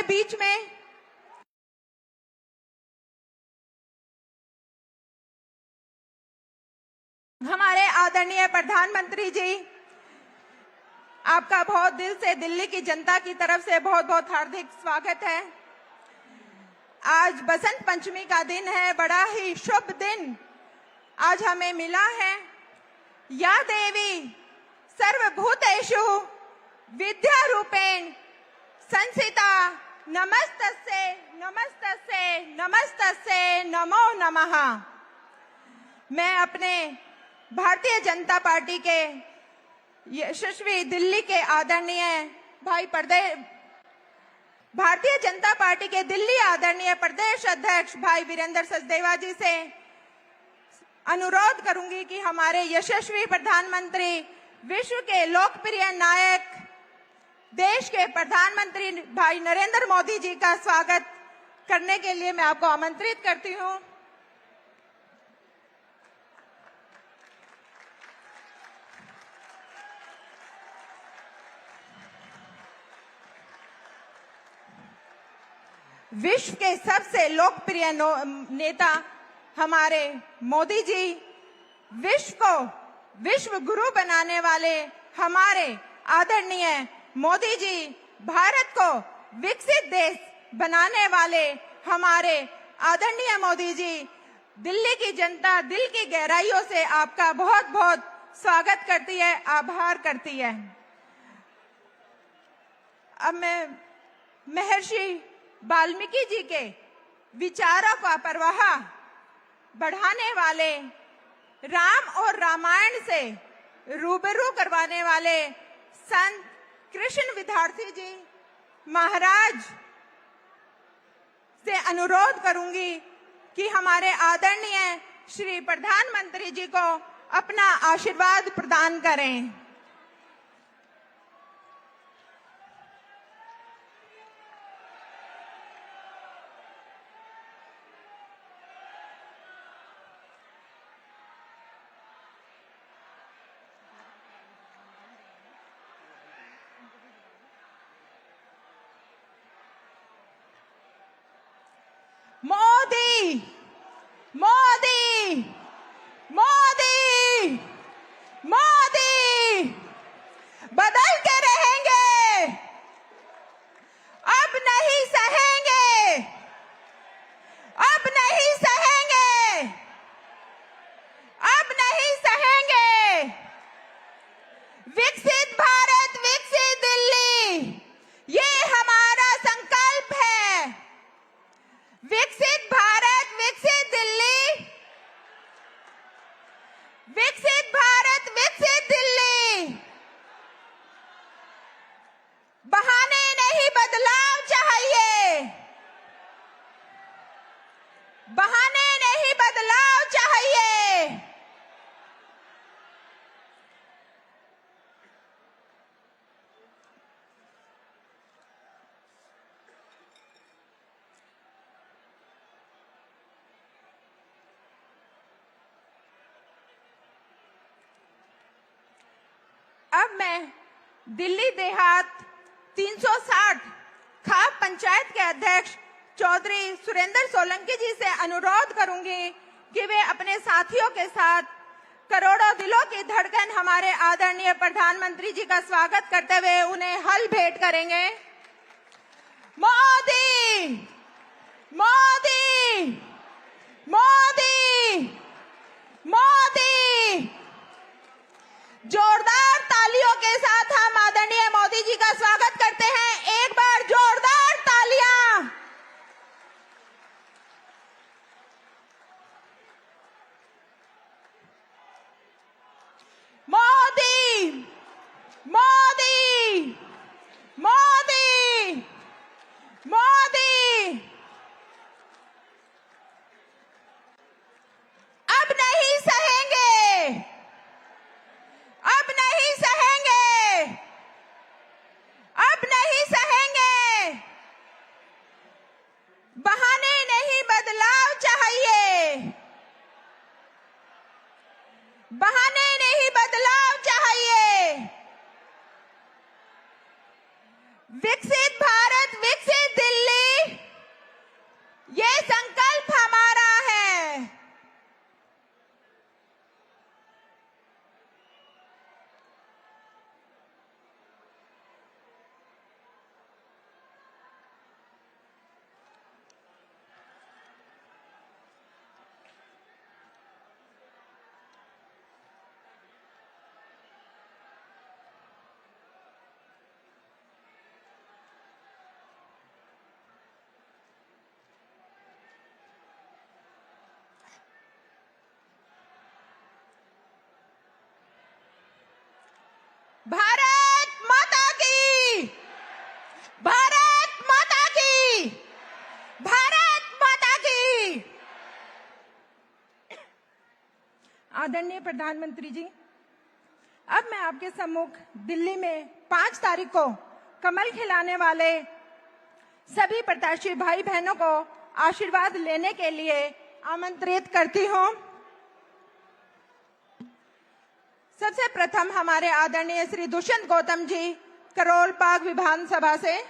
बीच में हमारे आदरणीय प्रधानमंत्री जी, आपका बहुत दिल से दिल्ली की जनता की तरफ से बहुत बहुत हार्दिक स्वागत है। आज बसंत पंचमी का दिन है, बड़ा ही शुभ दिन आज हमें मिला है। या देवी सर्वभूतेषु विद्या रूपेण संस्थिता नमस्तस्यै नमस्तस्यै नमस्तस्यै नमो नमः। मैं अपने भारतीय जनता पार्टी के यशस्वी दिल्ली के आदरणीय भारतीय जनता पार्टी के दिल्ली आदरणीय प्रदेश अध्यक्ष भाई वीरेंद्र सचदेवा जी से अनुरोध करूंगी कि हमारे यशस्वी प्रधानमंत्री, विश्व के लोकप्रिय नायक, देश के प्रधानमंत्री भाई नरेंद्र मोदी जी का स्वागत करने के लिए मैं आपको आमंत्रित करती हूं। विश्व के सबसे लोकप्रिय नेता हमारे मोदी जी, विश्व को विश्व गुरु बनाने वाले हमारे आदरणीय मोदी जी, भारत को विकसित देश बनाने वाले हमारे आदरणीय मोदी जी, दिल्ली की जनता दिल की गहराइयों से आपका बहुत बहुत स्वागत करती है, आभार करती है। अब मैं महर्षि वाल्मीकि जी के विचारों का प्रवाह बढ़ाने वाले, राम और रामायण से रूबरू करवाने वाले संत कृष्ण विद्यार्थी जी महाराज से अनुरोध करूंगी कि हमारे आदरणीय श्री प्रधानमंत्री जी को अपना आशीर्वाद प्रदान करें। मोदी मोदी मोदी मोदी बदल के रहेंगे, अब नहीं सहेंगे, अब नहीं सहेंगे, अब नहीं सहेंगे। विकसित भारत, विकसित दिल्ली, ये हमारा संकल्प है। विकसित भारत, विकसित दिल्ली, विकसित भारत, विकसित दिल्ली। बहाने नहीं, बदलाव चाहिए, बहाने नहीं, बदलाव चाहिए। अब मैं दिल्ली देहात 360 खाप पंचायत के अध्यक्ष चौधरी सुरेंद्र सोलंकी जी से अनुरोध करूंगी कि वे अपने साथियों के साथ करोड़ों दिलों की धड़कन हमारे आदरणीय प्रधानमंत्री जी का स्वागत करते हुए उन्हें हल भेंट करेंगे। मोदी मोदी मोदी मोदी। जोरदार तालियों के साथ हम आदरणीय मोदी जी का स्वागत करते हैं। एक बार जोरदार तालियां। मोदी मोदी मोदी मोदी। अब नहीं सहेंगे, अब नहीं सहेंगे, अब नहीं सहेंगे। बहाने नहीं, बदलाव चाहिए, बहाने नहीं, बदलाव चाहिए। विकसित भारत, विकसित दिल्ली। आदरणीय प्रधानमंत्री जी, अब मैं आपके सम्मुख दिल्ली में 5 तारीख को कमल खिलाने वाले सभी प्रत्याशी भाई बहनों को आशीर्वाद लेने के लिए आमंत्रित करती हूं। सबसे प्रथम हमारे आदरणीय श्री दुष्यंत गौतम जी करोल बाग विधानसभा से,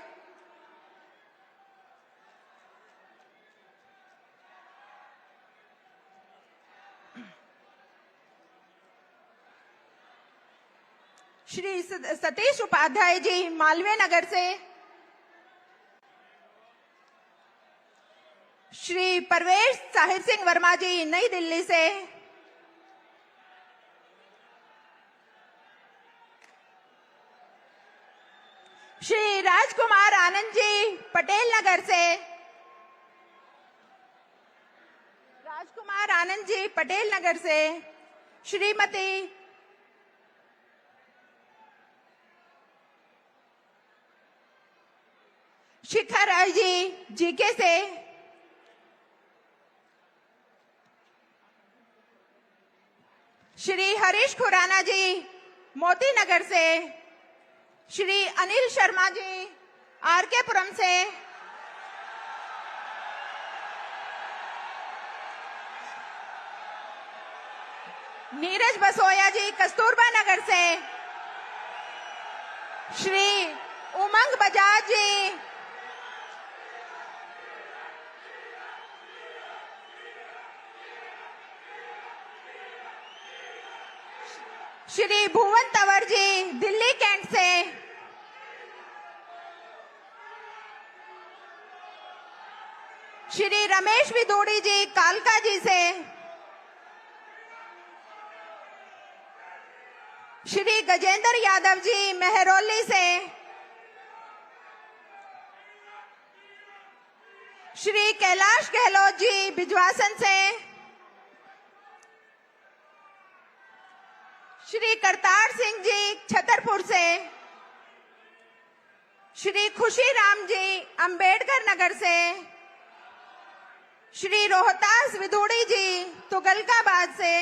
श्री सतीश उपाध्याय जी मालवीय नगर से, श्री परवेश साहिब सिंह वर्मा जी नई दिल्ली से, श्री राजकुमार आनंद जी पटेल नगर से, राजकुमार आनंद जी पटेल नगर से, श्रीमती शिखा राय जी जीके से, श्री हरीश खुराना जी मोती नगर से, श्री अनिल शर्मा जी आरके पुरम से, नीरज बसोया जी कस्तूरबा नगर से, श्री उमंग बजाज जी, श्री भुवन तंवर जी दिल्ली कैंट से, श्री रमेश विदोड़ी जी कालका जी से, श्री गजेंद्र यादव जी मेहरौली से, श्री कैलाश गहलोत जी बिजवासन से, श्री करतार सिंह जी छतरपुर से, श्री खुशी राम जी अंबेडकर नगर से, श्री रोहतास विदोड़ी जी तुगलकाबाद से,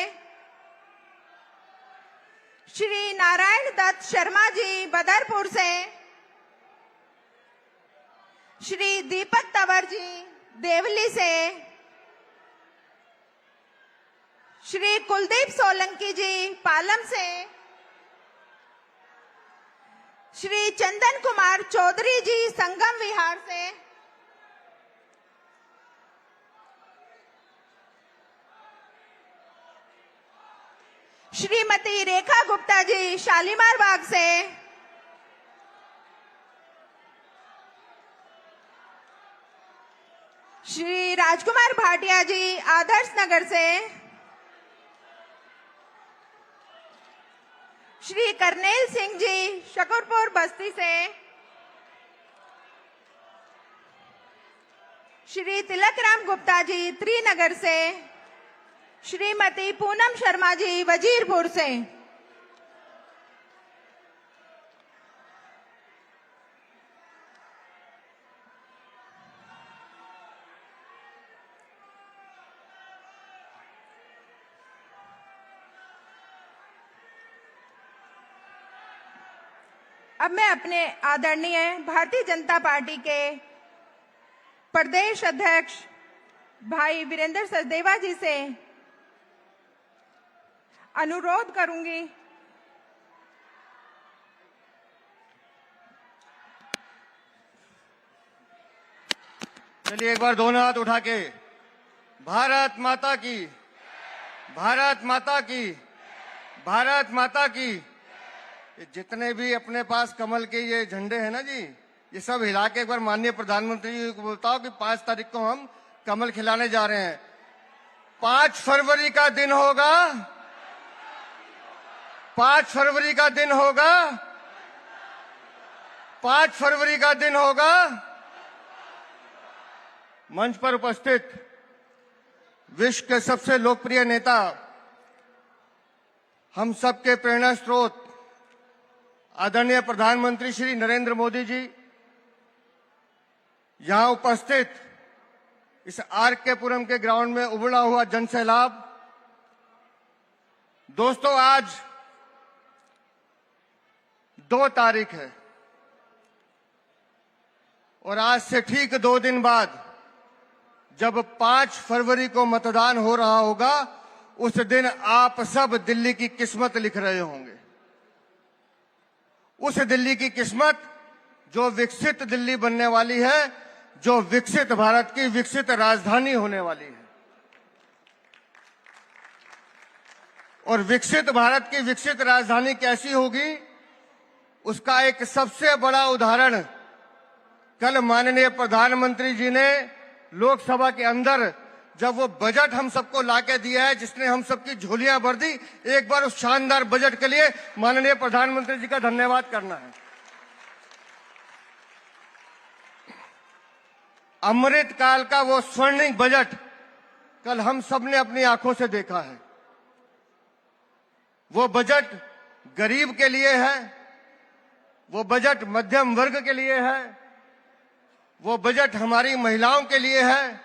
श्री नारायण दत्त शर्मा जी बदरपुर से, श्री दीपक तंवर जी देवली से, श्री कुलदीप सोलंकी जी पालम से, श्री चंदन कुमार चौधरी जी संगम विहार से, श्रीमती रेखा गुप्ता जी शालीमार बाग से, श्री राजकुमार भाटिया जी आदर्श नगर से, श्री करनेल सिंह जी शकरपुर बस्ती से, श्री तिलकराम गुप्ता जी त्रिनगर से, श्रीमती पूनम शर्मा जी वजीरपुर से। अब मैं अपने आदरणीय भारतीय जनता पार्टी के प्रदेश अध्यक्ष भाई वीरेंद्र सचदेवा जी से अनुरोध करूंगी चलिए एक बार दोनों हाथ उठा के भारत माता की, भारत माता की, भारत माता की। जितने भी अपने पास कमल के ये झंडे हैं ना जी, ये सब हिला के एक बार माननीय प्रधानमंत्री जी को बोलता हूं कि 5 तारीख को हम कमल खिलाने जा रहे हैं। 5 फरवरी का दिन होगा, 5 फरवरी का दिन होगा, 5 फरवरी का दिन होगा। मंच पर उपस्थित विश्व के सबसे लोकप्रिय नेता, हम सबके प्रेरणा स्रोत आदरणीय प्रधानमंत्री श्री नरेंद्र मोदी जी यहां उपस्थित इस आरके पुरम के ग्राउंड में उमड़ा हुआ जन सैलाब, दोस्तों, आज 2 तारीख है और आज से ठीक 2 दिन बाद जब 5 फरवरी को मतदान हो रहा होगा, उस दिन आप सब दिल्ली की किस्मत लिख रहे होंगे। उस दिल्ली की किस्मत जो विकसित दिल्ली बनने वाली है, जो विकसित भारत की विकसित राजधानी होने वाली है। और विकसित भारत की विकसित राजधानी कैसी होगी, उसका एक सबसे बड़ा उदाहरण कल माननीय प्रधानमंत्री जी ने लोकसभा के अंदर जब वो बजट हम सबको लाके दिया है, जिसने हम सबकी झोलियां भर दी, एक बार उस शानदार बजट के लिए माननीय प्रधानमंत्री जी का धन्यवाद करना है। अमृत काल का वो स्वर्णिम बजट कल हम सबने अपनी आंखों से देखा है। वो बजट गरीब के लिए है, वो बजट मध्यम वर्ग के लिए है, वो बजट हमारी महिलाओं के लिए है,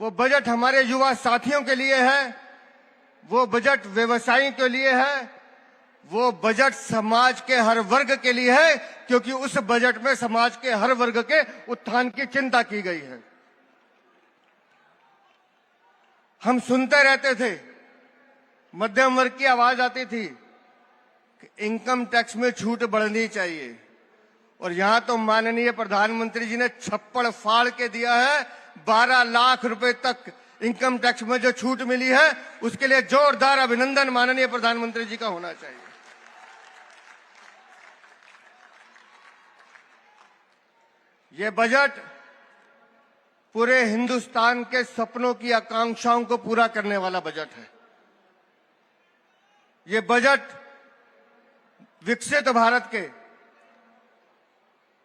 वो बजट हमारे युवा साथियों के लिए है, वो बजट व्यवसायियों के लिए है, वो बजट समाज के हर वर्ग के लिए है, क्योंकि उस बजट में समाज के हर वर्ग के उत्थान की चिंता की गई है। हम सुनते रहते थे, मध्यम वर्ग की आवाज आती थी कि इनकम टैक्स में छूट बढ़नी चाहिए, और यहां तो माननीय प्रधानमंत्री जी ने छप्पड़ फाड़ के दिया है। 12 लाख रुपए तक इनकम टैक्स में जो छूट मिली है, उसके लिए जोरदार अभिनंदन माननीय प्रधानमंत्री जी का होना चाहिए। ये बजट पूरे हिंदुस्तान के सपनों की आकांक्षाओं को पूरा करने वाला बजट है। ये बजट विकसित भारत के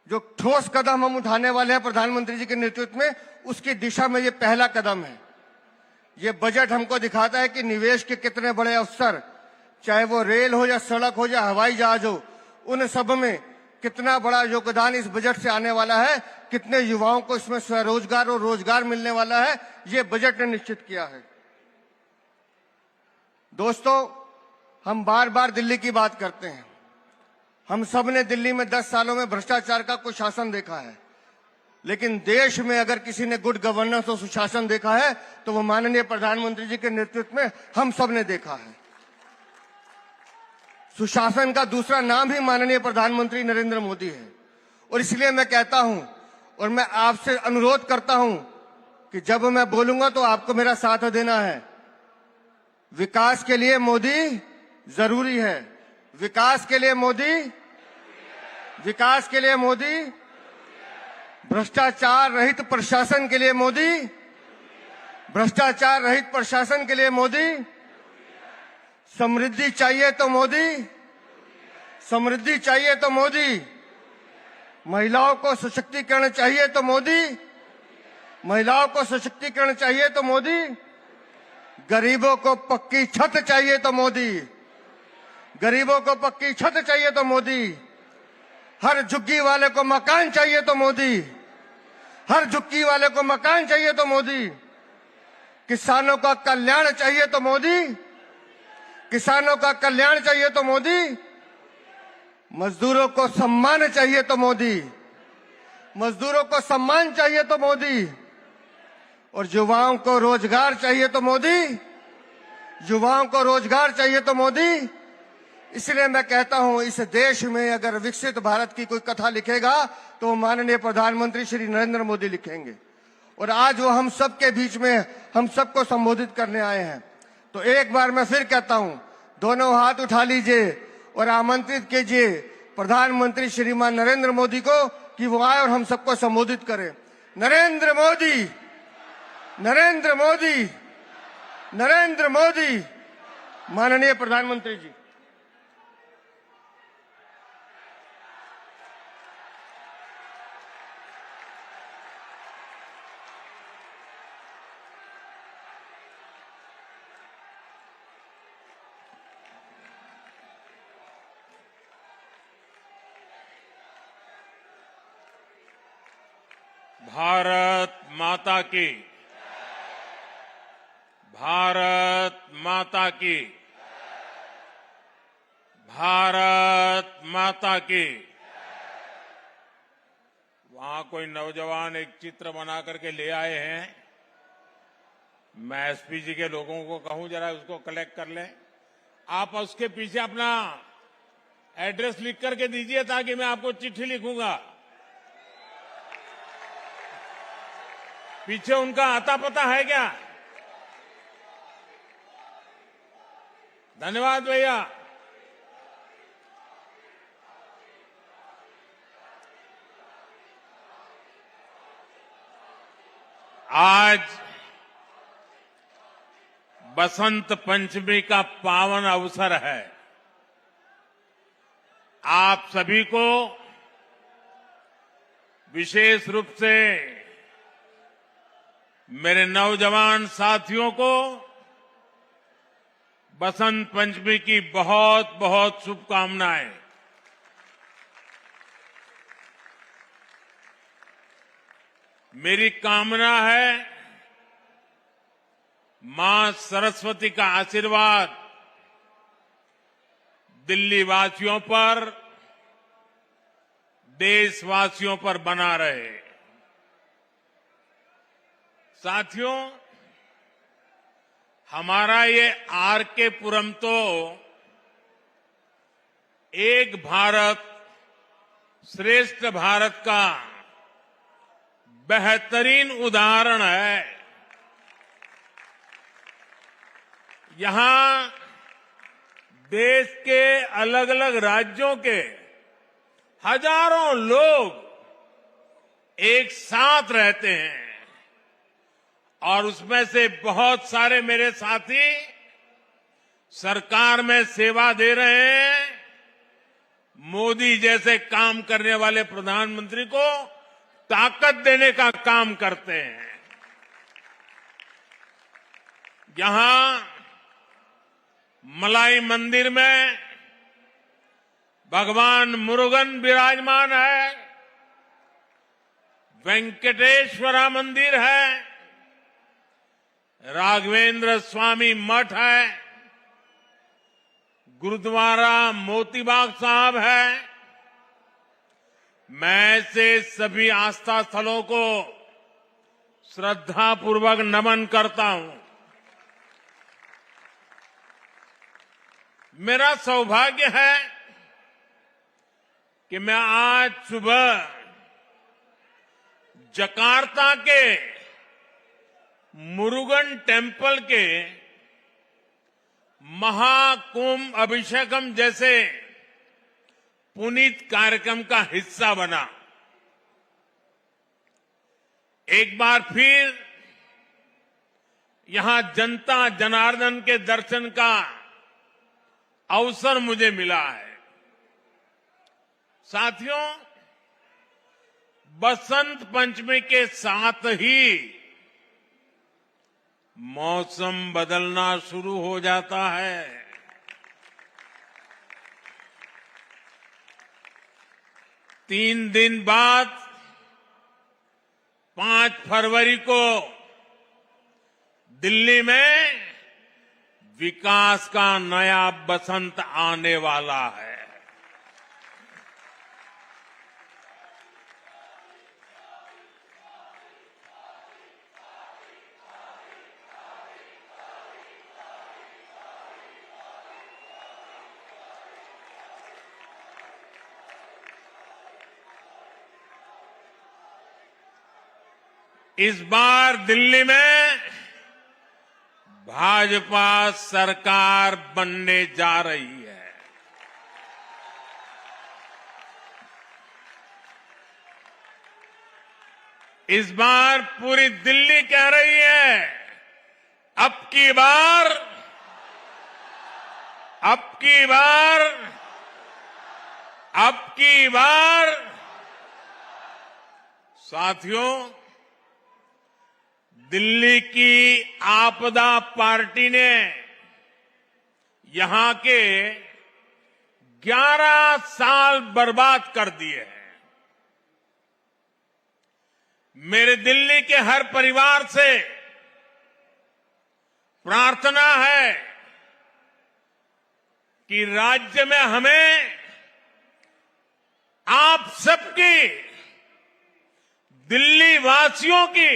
जो ठोस कदम हम उठाने वाले हैं प्रधानमंत्री जी के नेतृत्व में, उसकी दिशा में ये पहला कदम है। ये बजट हमको दिखाता है कि निवेश के कितने बड़े अवसर, चाहे वो रेल हो या सड़क हो या हवाई जहाज हो, उन सब में कितना बड़ा योगदान इस बजट से आने वाला है, कितने युवाओं को इसमें स्वरोजगार और रोजगार मिलने वाला है, ये बजट ने निश्चित किया है। दोस्तों, हम बार बार दिल्ली की बात करते हैं। हम सब ने दिल्ली में 10 सालों में भ्रष्टाचार का कुशासन देखा है, लेकिन देश में अगर किसी ने गुड गवर्नेंस और सुशासन देखा है तो वो माननीय प्रधानमंत्री जी के नेतृत्व में हम सब ने देखा है। सुशासन का दूसरा नाम ही माननीय प्रधानमंत्री नरेंद्र मोदी है। और इसलिए मैं कहता हूं और मैं आपसे अनुरोध करता हूं कि जब मैं बोलूंगा तो आपको मेरा साथ देना है। विकास के लिए मोदी जरूरी है, विकास के लिए मोदी, विकास के लिए मोदी, भ्रष्टाचार रहित प्रशासन के लिए मोदी, भ्रष्टाचार रहित प्रशासन के लिए मोदी, समृद्धि चाहिए तो मोदी, समृद्धि चाहिए तो मोदी, महिलाओं को सशक्तिकरण चाहिए तो मोदी, महिलाओं को सशक्तिकरण चाहिए तो मोदी, गरीबों को पक्की छत चाहिए तो मोदी, गरीबों को पक्की छत चाहिए तो मोदी, हर झुग्गी वाले को मकान चाहिए तो मोदी, हर झुग्गी वाले को मकान चाहिए तो मोदी, किसानों का कल्याण चाहिए तो मोदी, किसानों का कल्याण चाहिए तो मोदी, मजदूरों को सम्मान चाहिए तो मोदी, मजदूरों को सम्मान चाहिए तो मोदी, और युवाओं को रोजगार चाहिए तो मोदी, युवाओं को रोजगार चाहिए तो मोदी। इसलिए मैं कहता हूं, इस देश में अगर विकसित भारत की कोई कथा लिखेगा तो माननीय प्रधानमंत्री श्री नरेंद्र मोदी लिखेंगे। और आज वो हम सबके बीच में हम सबको संबोधित करने आए हैं। तो एक बार मैं फिर कहता हूं, दोनों हाथ उठा लीजिए और आमंत्रित कीजिए प्रधानमंत्री श्रीमान नरेंद्र मोदी को कि वो आए और हम सबको संबोधित करें। नरेंद्र मोदी, नरेंद्र मोदी, नरेंद्र मोदी। माननीय प्रधानमंत्री जी। भारत माता की, भारत माता की। भारत माता की। वहां कोई नौजवान एक चित्र बना करके ले आए हैं। मैं एसपी जी के लोगों को कहूं जरा उसको कलेक्ट कर लें। आप उसके पीछे अपना एड्रेस लिख करके दीजिए ताकि मैं आपको चिट्ठी लिखूंगा। पीछे उनका आता पता है क्या? धन्यवाद भैया। आज बसंत पंचमी का पावन अवसर है। आप सभी को विशेष रूप से मेरे नौजवान साथियों को बसंत पंचमी की बहुत बहुत शुभकामनाएं। मेरी कामना है मां सरस्वती का आशीर्वाद दिल्ली वासियों पर, देशवासियों पर बना रहे। साथियों, हमारा ये आरके पुरम तो एक भारत श्रेष्ठ भारत का बेहतरीन उदाहरण है। यहां देश के अलग अलग राज्यों के हजारों लोग एक साथ रहते हैं और उसमें से बहुत सारे मेरे साथी सरकार में सेवा दे रहे हैं। मोदी जैसे काम करने वाले प्रधानमंत्री को ताकत देने का काम करते हैं। यहां मलाई मंदिर में भगवान मुरुगन विराजमान है, वेंकटेश्वरा मंदिर है, राघवेंद्र स्वामी मठ है, गुरुद्वारा मोतीबाग साहब है। मैं ऐसे सभी आस्था स्थलों को श्रद्धापूर्वक नमन करता हूं। मेरा सौभाग्य है कि मैं आज सुबह जकार्ता के मुरुगन टेम्पल के महाकुंभ अभिषेकम जैसे पुनीत कार्यक्रम का हिस्सा बना। एक बार फिर यहां जनता जनार्दन के दर्शन का अवसर मुझे मिला है। साथियों, बसंत पंचमी के साथ ही मौसम बदलना शुरू हो जाता है। 3 दिन बाद 5 फरवरी को दिल्ली में विकास का नया बसंत आने वाला है। इस बार दिल्ली में भाजपा सरकार बनने जा रही है। इस बार पूरी दिल्ली कह रही है, अब की बार साथियों, दिल्ली की आपदा पार्टी ने यहां के 11 साल बर्बाद कर दिए हैं। मेरे दिल्ली के हर परिवार से प्रार्थना है कि राज्य में हमें आप सबकी, दिल्ली वासियों की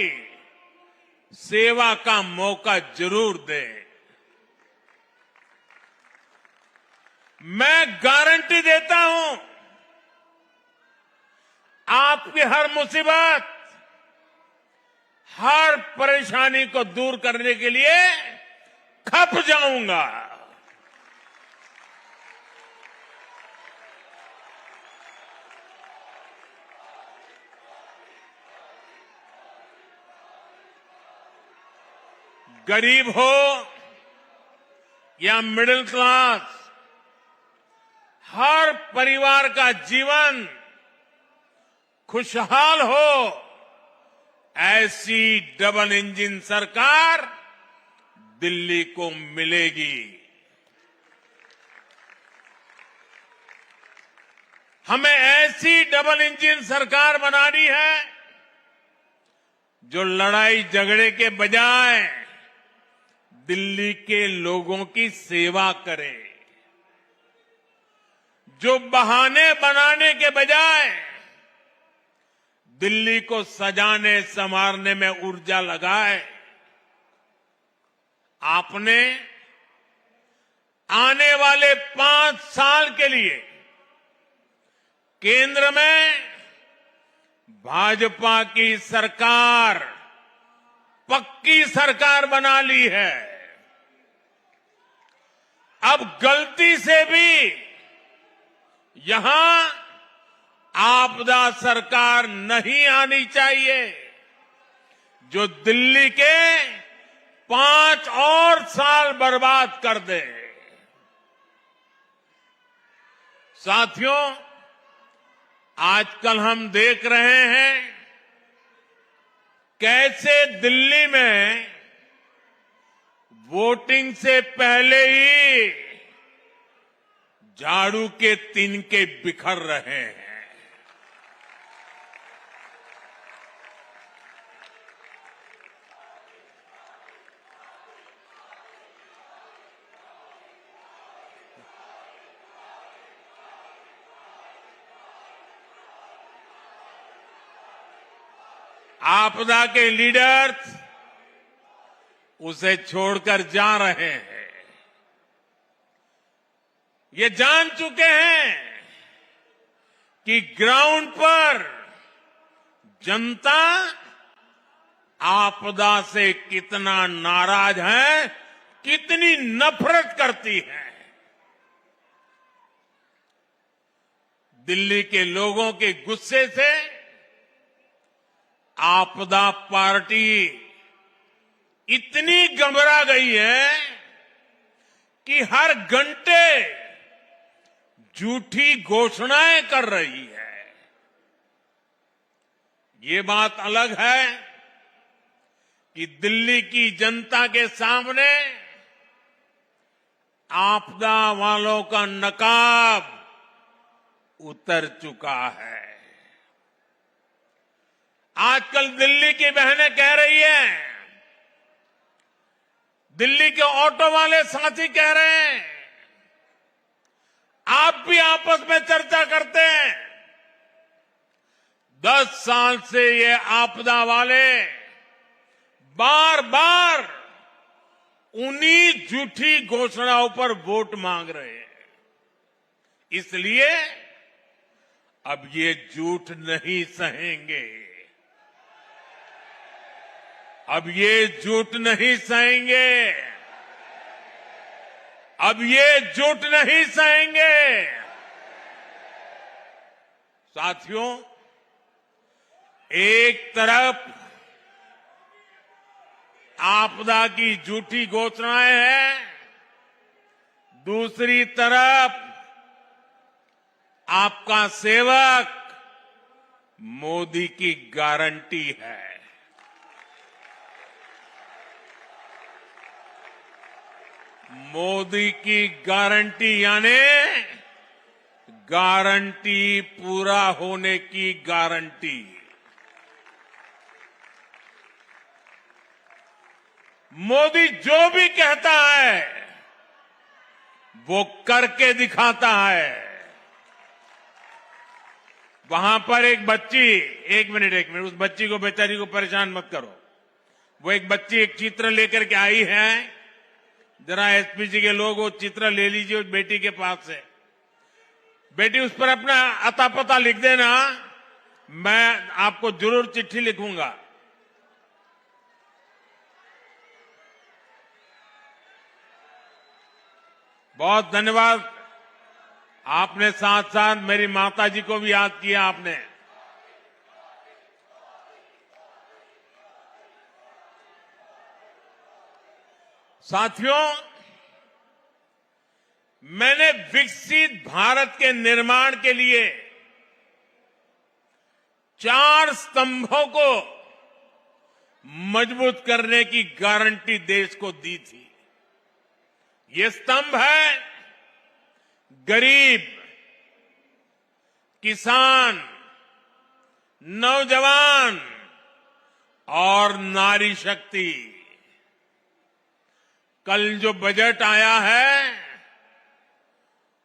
सेवा का मौका जरूर दें। मैं गारंटी देता हूं, आपकी हर मुसीबत, हर परेशानी को दूर करने के लिए खप जाऊंगा। गरीब हो या मिडिल क्लास, हर परिवार का जीवन खुशहाल हो, ऐसी डबल इंजन सरकार दिल्ली को मिलेगी। हमें ऐसी डबल इंजन सरकार बनानी है जो लड़ाई झगड़े के बजाय दिल्ली के लोगों की सेवा करे, जो बहाने बनाने के बजाय दिल्ली को सजाने संवारने में ऊर्जा लगाए। आपने आने वाले 5 साल के लिए केंद्र में भाजपा की सरकार, पक्की सरकार बना ली है। अब गलती से भी यहां आपदा सरकार नहीं आनी चाहिए, जो दिल्ली के 5 और साल बर्बाद कर दे। साथियों, आजकल हम देख रहे हैं कैसे दिल्ली में वोटिंग से पहले ही झाड़ू के तिनके बिखर रहे हैं। आपदा के लीडर्स उसे छोड़कर जा रहे हैं। ये जान चुके हैं कि ग्राउंड पर जनता आपदा से कितना नाराज है, कितनी नफरत करती है। दिल्ली के लोगों के गुस्से से आपदा पार्टी इतनी घबरा गई है कि हर घंटे झूठी घोषणाएं कर रही है। ये बात अलग है कि दिल्ली की जनता के सामने आपदा वालों का नकाब उतर चुका है। आजकल दिल्ली की बहनें कह रही हैं, दिल्ली के ऑटो वाले साथी कह रहे हैं, आप भी आपस में चर्चा करते हैं। 10 साल से ये आपदा वाले बार बार उन्हीं झूठी घोषणाओं पर वोट मांग रहे हैं। इसलिए अब ये झूठ नहीं सहेंगे, अब ये झूठ नहीं सहेंगे, अब ये झूठ नहीं सहेंगे। साथियों, एक तरफ आपदा की झूठी घोषणाएं हैं, दूसरी तरफ आपका सेवक मोदी की गारंटी है। मोदी की गारंटी यानी गारंटी पूरा होने की गारंटी। मोदी जो भी कहता है वो करके दिखाता है। वहां पर एक बच्ची, एक मिनट, उस बच्ची को, बेचारी को परेशान मत करो। वो एक बच्ची एक चित्र लेकर के आई है। जरा एसपीजी के लोग वो चित्र ले लीजिए उस बेटी के पास से। बेटी, उस पर अपना अता पता लिख देना, मैं आपको जरूर चिट्ठी लिखूंगा। बहुत धन्यवाद। आपने साथ साथ मेरी माता जी को भी याद किया आपने। साथियों, मैंने विकसित भारत के निर्माण के लिए 4 स्तंभों को मजबूत करने की गारंटी देश को दी थी। ये स्तंभ है गरीब, किसान, नौजवान और नारी शक्ति। कल जो बजट आया है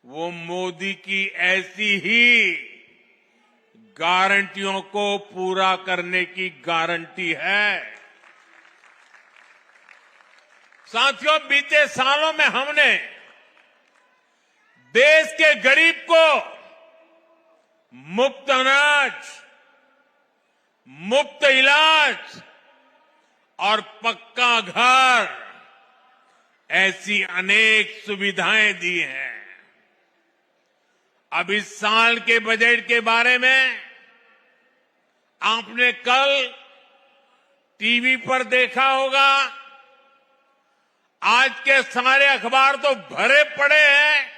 वो मोदी की ऐसी ही गारंटियों को पूरा करने की गारंटी है। साथियों, बीते सालों में हमने देश के गरीब को मुफ्त अनाज, मुफ्त इलाज और पक्का घर, ऐसी अनेक सुविधाएं दी हैं। अब इस साल के बजट के बारे में आपने कल टीवी पर देखा होगा। आज के सारे अखबार तो भरे पड़े हैं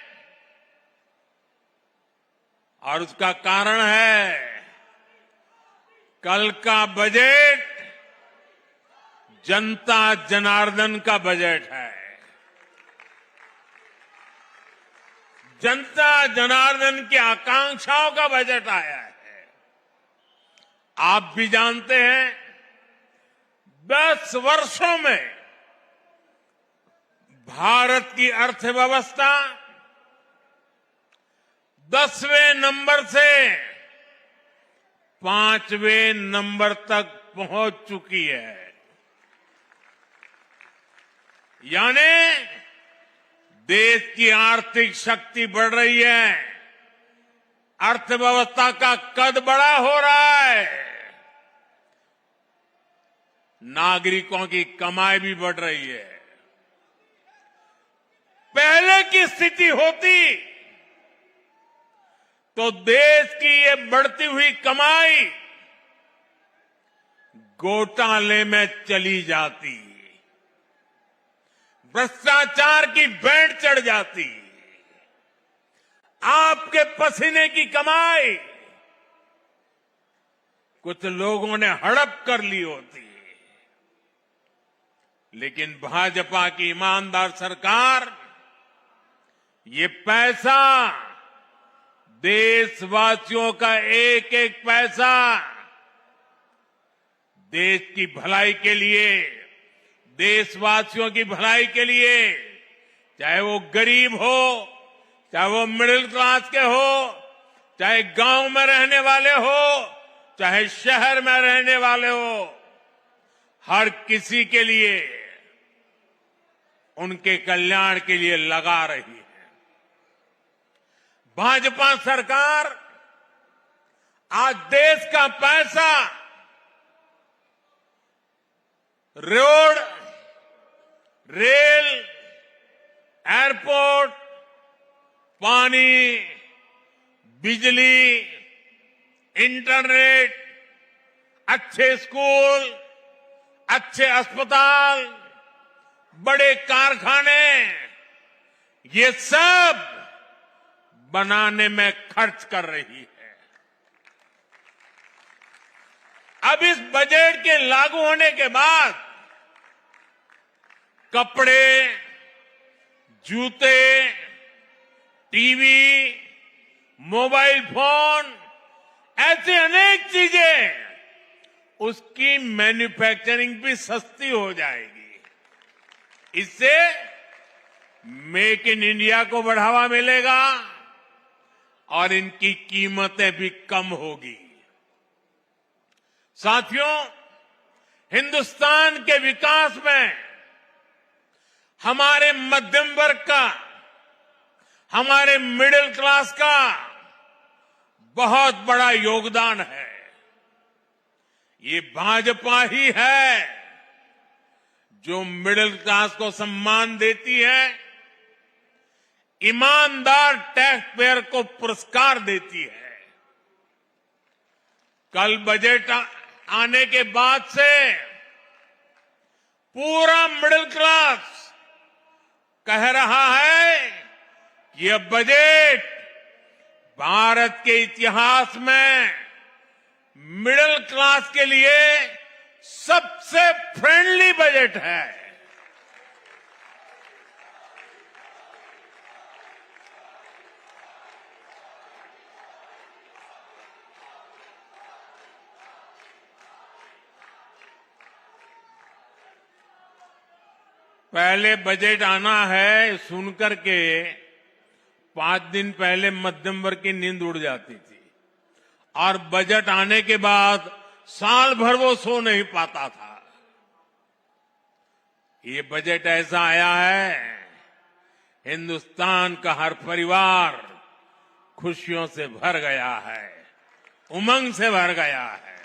और उसका कारण है कल का बजट जनता जनार्दन का बजट है। जनता जनार्दन की आकांक्षाओं का बजट आया है। आप भी जानते हैं 10 वर्षों में भारत की अर्थव्यवस्था 10वें नंबर से 5वें नंबर तक पहुंच चुकी है। यानी देश की आर्थिक शक्ति बढ़ रही है, अर्थव्यवस्था का कद बड़ा हो रहा है, नागरिकों की कमाई भी बढ़ रही है। पहले की स्थिति होती तो देश की ये बढ़ती हुई कमाई घोटाले में चली जाती, भ्रष्टाचार की बैंड चढ़ जाती, आपके पसीने की कमाई कुछ लोगों ने हड़प कर ली होती। लेकिन भाजपा की ईमानदार सरकार ये पैसा, देशवासियों का एक एक पैसा देश की भलाई के लिए, देशवासियों की भलाई के लिए, चाहे वो गरीब हो, चाहे वो मिडिल क्लास के हो, चाहे गांव में रहने वाले हो, चाहे शहर में रहने वाले हो, हर किसी के लिए, उनके कल्याण के लिए लगा रही है। भाजपा सरकार आज देश का पैसा रोड, रेल, एयरपोर्ट, पानी, बिजली, इंटरनेट, अच्छे स्कूल, अच्छे अस्पताल, बड़े कारखाने, ये सब बनाने में खर्च कर रही है। अब इस बजट के लागू होने के बाद कपड़े, जूते, टीवी, मोबाइल फोन, ऐसी अनेक चीजें, उसकी मैन्युफैक्चरिंग भी सस्ती हो जाएगी। इससे मेक इन इंडिया को बढ़ावा मिलेगा और इनकी कीमतें भी कम होगी। साथियों, हिंदुस्तान के विकास में हमारे मध्यम वर्ग का, हमारे मिडिल क्लास का बहुत बड़ा योगदान है। ये भाजपा ही है जो मिडिल क्लास को सम्मान देती है, ईमानदार टैक्स पेयर को पुरस्कार देती है। कल बजट आने के बाद से पूरा मिडिल क्लास कह रहा है कि यह बजट भारत के इतिहास में मिडिल क्लास के लिए सबसे फ्रेंडली बजट है। पहले बजट आना है सुनकर के 5 दिन पहले मध्यम वर्ग की नींद उड़ जाती थी और बजट आने के बाद साल भर वो सो नहीं पाता था। ये बजट ऐसा आया है, हिंदुस्तान का हर परिवार खुशियों से भर गया है, उमंग से भर गया है।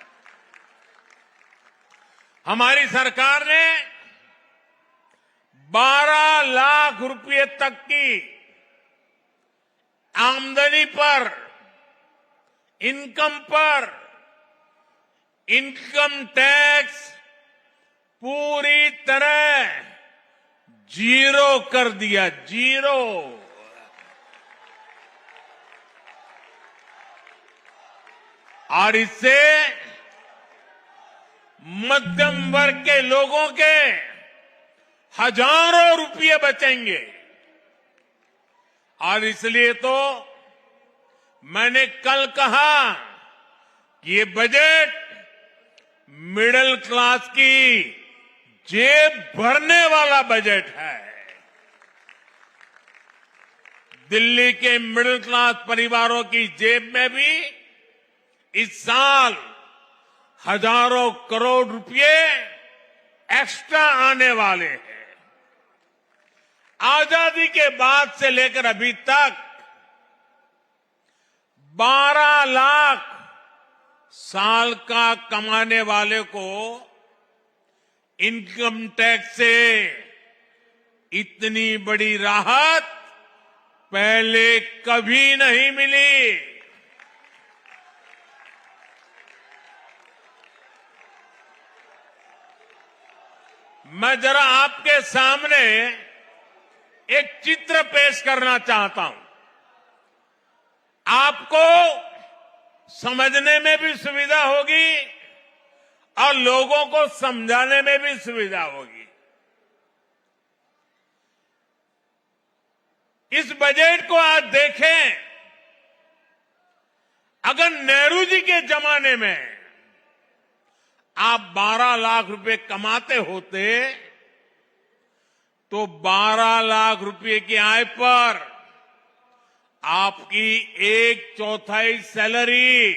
हमारी सरकार ने 12 लाख रुपए तक की आमदनी पर, इनकम पर इनकम टैक्स पूरी तरह जीरो कर दिया, जीरो। और इससे मध्यम वर्ग के लोगों के हजारों रुपये बचेंगे। और इसलिए तो मैंने कल कहा कि ये बजट मिडिल क्लास की जेब भरने वाला बजट है। दिल्ली के मिडिल क्लास परिवारों की जेब में भी इस साल हजारों करोड़ रुपए एक्स्ट्रा आने वाले हैं। आजादी के बाद से लेकर अभी तक 12 लाख साल का कमाने वाले को इनकम टैक्स से इतनी बड़ी राहत पहले कभी नहीं मिली। मैं जरा आपके सामने एक चित्र पेश करना चाहता हूं, आपको समझने में भी सुविधा होगी और लोगों को समझाने में भी सुविधा होगी। इस बजट को आज देखें, अगर नेहरू जी के जमाने में आप 12 लाख रुपए कमाते होते तो 12 लाख रुपए की आय पर आपकी 1/4 सैलरी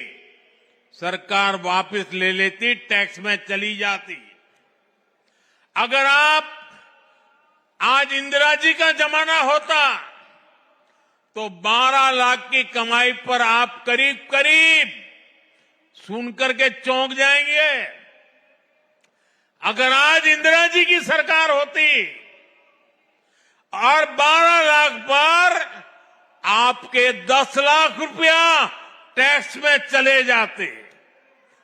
सरकार वापस ले लेती, टैक्स में चली जाती। अगर आप आज इंदिरा जी का जमाना होता तो 12 लाख की कमाई पर आप करीब करीब सुनकर के चौंक जाएंगे। अगर आज इंदिरा जी की सरकार होती और 12 लाख पर आपके 10 लाख रुपया टैक्स में चले जाते,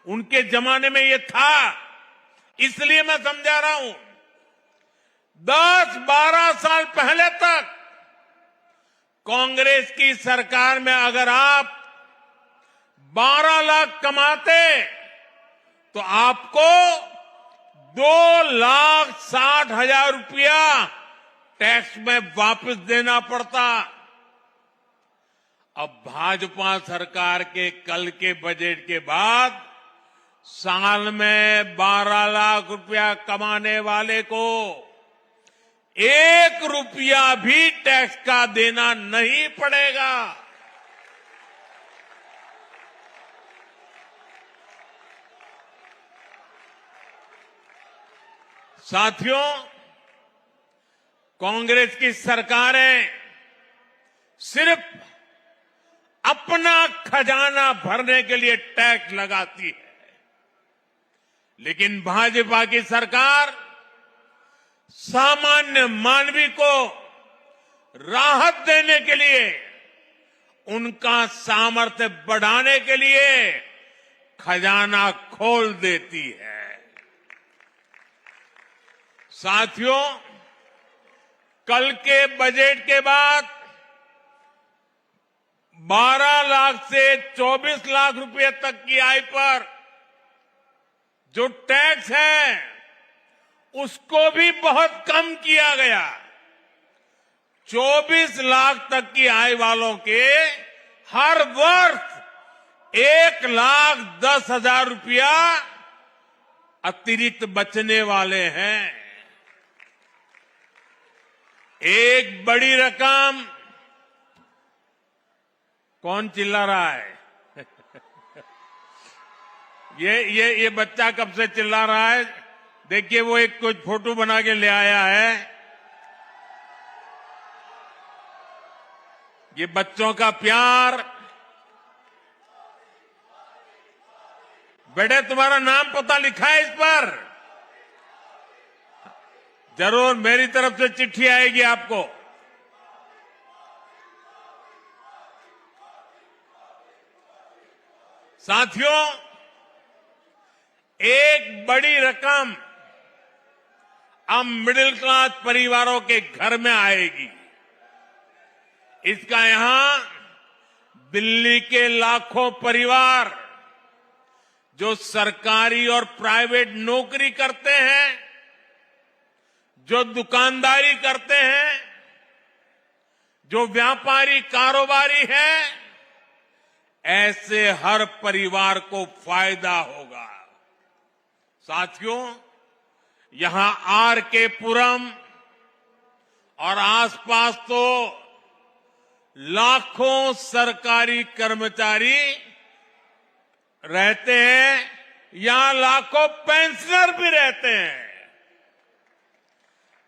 उनके जमाने में ये था, इसलिए मैं समझा रहा हूं। 10-12 साल पहले तक कांग्रेस की सरकार में अगर आप 12 लाख कमाते तो आपको 2,60,000 रुपया टैक्स में वापस देना पड़ता। अब भाजपा सरकार के कल के बजट के बाद साल में 12 लाख रुपया कमाने वाले को 1 रुपया भी टैक्स का देना नहीं पड़ेगा। साथियों, कांग्रेस की सरकारें सिर्फ अपना खजाना भरने के लिए टैक्स लगाती है, लेकिन भाजपा की सरकार सामान्य मानवी को राहत देने के लिए, उनका सामर्थ्य बढ़ाने के लिए खजाना खोल देती है। साथियों, कल के बजट के बाद 12 लाख से 24 लाख रुपए तक की आय पर जो टैक्स है उसको भी बहुत कम किया गया। 24 लाख तक की आय वालों के हर वर्ष 1,10,000 रुपया अतिरिक्त बचने वाले हैं। एक बड़ी रकम। कौन चिल्ला रहा है? ये बच्चा कब से चिल्ला रहा है? देखिए, वो एक कुछ फोटो बना के ले आया है। ये बच्चों का प्यार। बेटे, तुम्हारा नाम पता लिखा है इस पर? जरूर मेरी तरफ से चिट्ठी आएगी आपको। साथियों, एक बड़ी रकम अब मिडिल क्लास परिवारों के घर में आएगी। इसका यहां दिल्ली के लाखों परिवार जो सरकारी और प्राइवेट नौकरी करते हैं, जो दुकानदारी करते हैं, जो व्यापारी कारोबारी हैं, ऐसे हर परिवार को फायदा होगा। साथियों, यहां आर के पुरम और आसपास तो लाखों सरकारी कर्मचारी रहते हैं, यहां लाखों पेंशनर भी रहते हैं।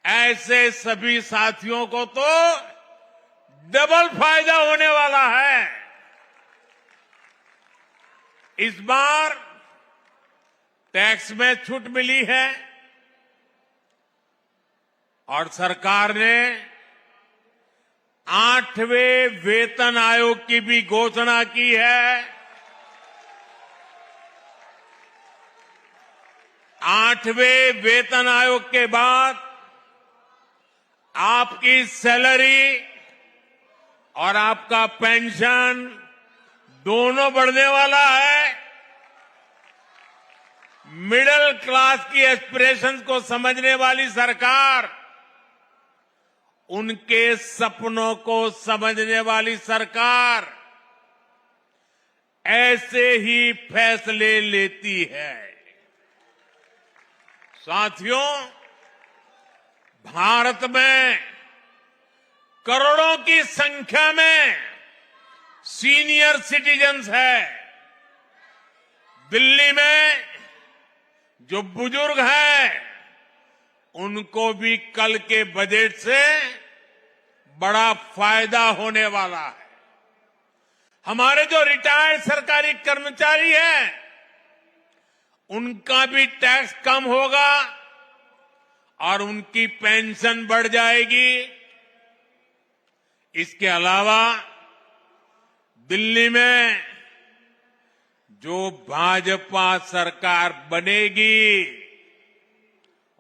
ऐसे सभी साथियों को तो डबल फायदा होने वाला है। इस बार टैक्स में छूट मिली है और सरकार ने 8वें वेतन आयोग की भी घोषणा की है। 8वें वेतन आयोग के बाद आपकी सैलरी और आपका पेंशन दोनों बढ़ने वाला है। मिडिल क्लास की एस्पिरेशंस को समझने वाली सरकार, उनके सपनों को समझने वाली सरकार ऐसे ही फैसले लेती है। साथियों, भारत में करोड़ों की संख्या में सीनियर सिटीजन्स है। दिल्ली में जो बुजुर्ग हैं, उनको भी कल के बजट से बड़ा फायदा होने वाला है। हमारे जो रिटायर्ड सरकारी कर्मचारी हैं, उनका भी टैक्स कम होगा और उनकी पेंशन बढ़ जाएगी। इसके अलावा दिल्ली में जो भाजपा सरकार बनेगी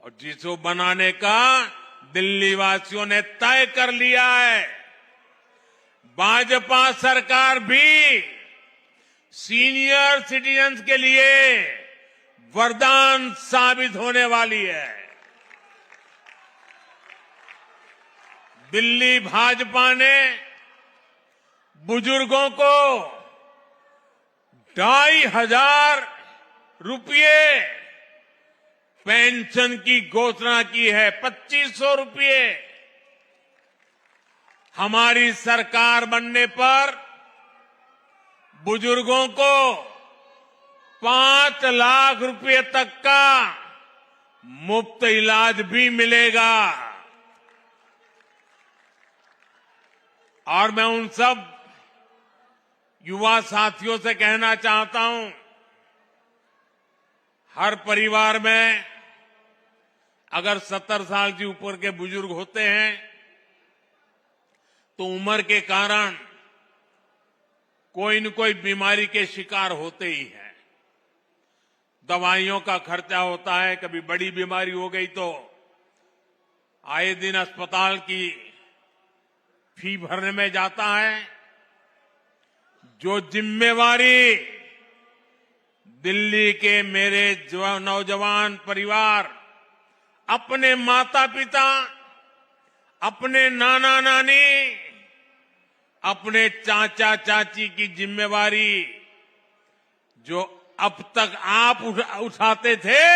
और जिसको बनाने का दिल्ली वासियों ने तय कर लिया है, भाजपा सरकार भी सीनियर सिटीजन्स के लिए वरदान साबित होने वाली है। दिल्ली भाजपा ने बुजुर्गों को 2,500 रुपये पेंशन की घोषणा की है 2500 रुपये। हमारी सरकार बनने पर बुजुर्गों को 5 लाख रुपए तक का मुफ्त इलाज भी मिलेगा। और मैं उन सब युवा साथियों से कहना चाहता हूं, हर परिवार में अगर 70 साल से ऊपर के बुजुर्ग होते हैं तो उम्र के कारण कोई न कोई बीमारी के शिकार होते ही हैं। दवाइयों का खर्चा होता है, कभी बड़ी बीमारी हो गई तो आए दिन अस्पताल की फी भरने में जाता है। जो जिम्मेवारी दिल्ली के मेरे नौजवान परिवार अपने माता पिता, अपने नाना नानी, अपने चाचा चाची की जिम्मेवारी जो अब तक आप उठाते थे,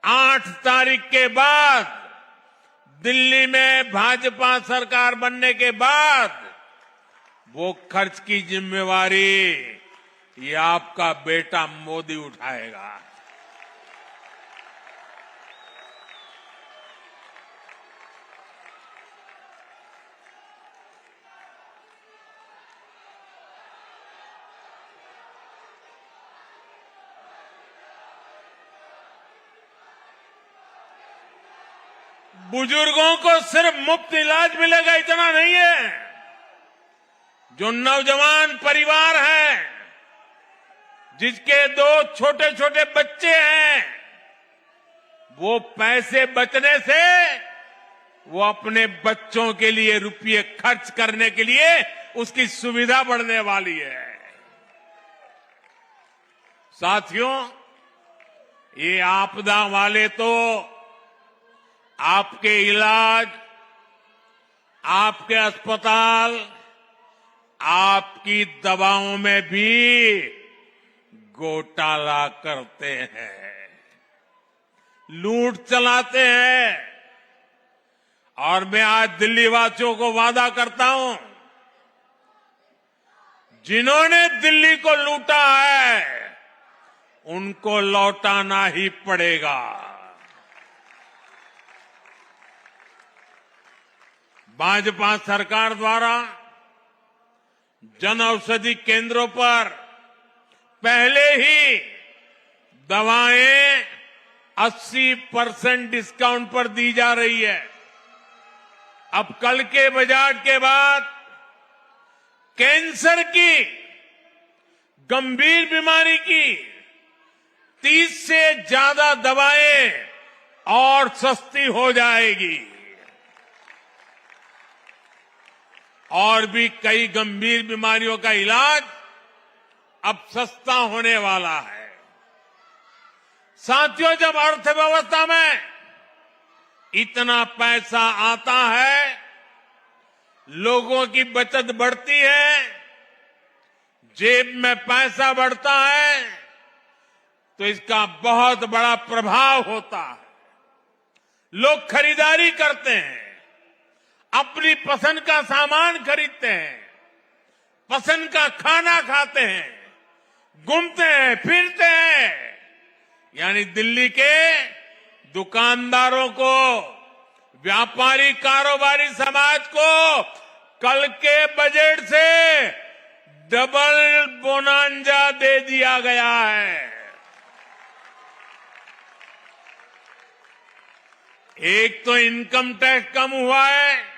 8 तारीख के बाद दिल्ली में भाजपा सरकार बनने के बाद वो खर्च की जिम्मेवारी ये आपका बेटा मोदी उठाएगा। बुजुर्गों को सिर्फ मुफ्त इलाज मिलेगा इतना नहीं है। जो नौजवान परिवार है, जिसके 2 छोटे छोटे बच्चे हैं, वो पैसे बचने से वो अपने बच्चों के लिए रुपये खर्च करने के लिए उसकी सुविधा बढ़ने वाली है। साथियों, ये आपदा वाले तो आपके इलाज, आपके अस्पताल, आपकी दवाओं में भी घोटाला करते हैं, लूट चलाते हैं। और मैं आज दिल्ली वासियों को वादा करता हूं, जिन्होंने दिल्ली को लूटा है उनको लौटाना ही पड़ेगा। भाजपा सरकार द्वारा जन औषधि केंद्रों पर पहले ही दवाएं 80% डिस्काउंट पर दी जा रही है। अब कल के बजट के बाद कैंसर की, गंभीर बीमारी की 30 से ज्यादा दवाएं और सस्ती हो जाएगी। और भी कई गंभीर बीमारियों का इलाज अब सस्ता होने वाला है। साथियों, जब अर्थव्यवस्था में इतना पैसा आता है, लोगों की बचत बढ़ती है, जेब में पैसा बढ़ता है, तो इसका बहुत बड़ा प्रभाव होता है। लोग खरीदारी करते हैं, अपनी पसंद का सामान खरीदते हैं, पसंद का खाना खाते हैं, घूमते हैं, फिरते हैं। यानी दिल्ली के दुकानदारों को, व्यापारी कारोबारी समाज को कल के बजट से डबल बोनांजा दे दिया गया है। एक तो इनकम टैक्स कम हुआ है,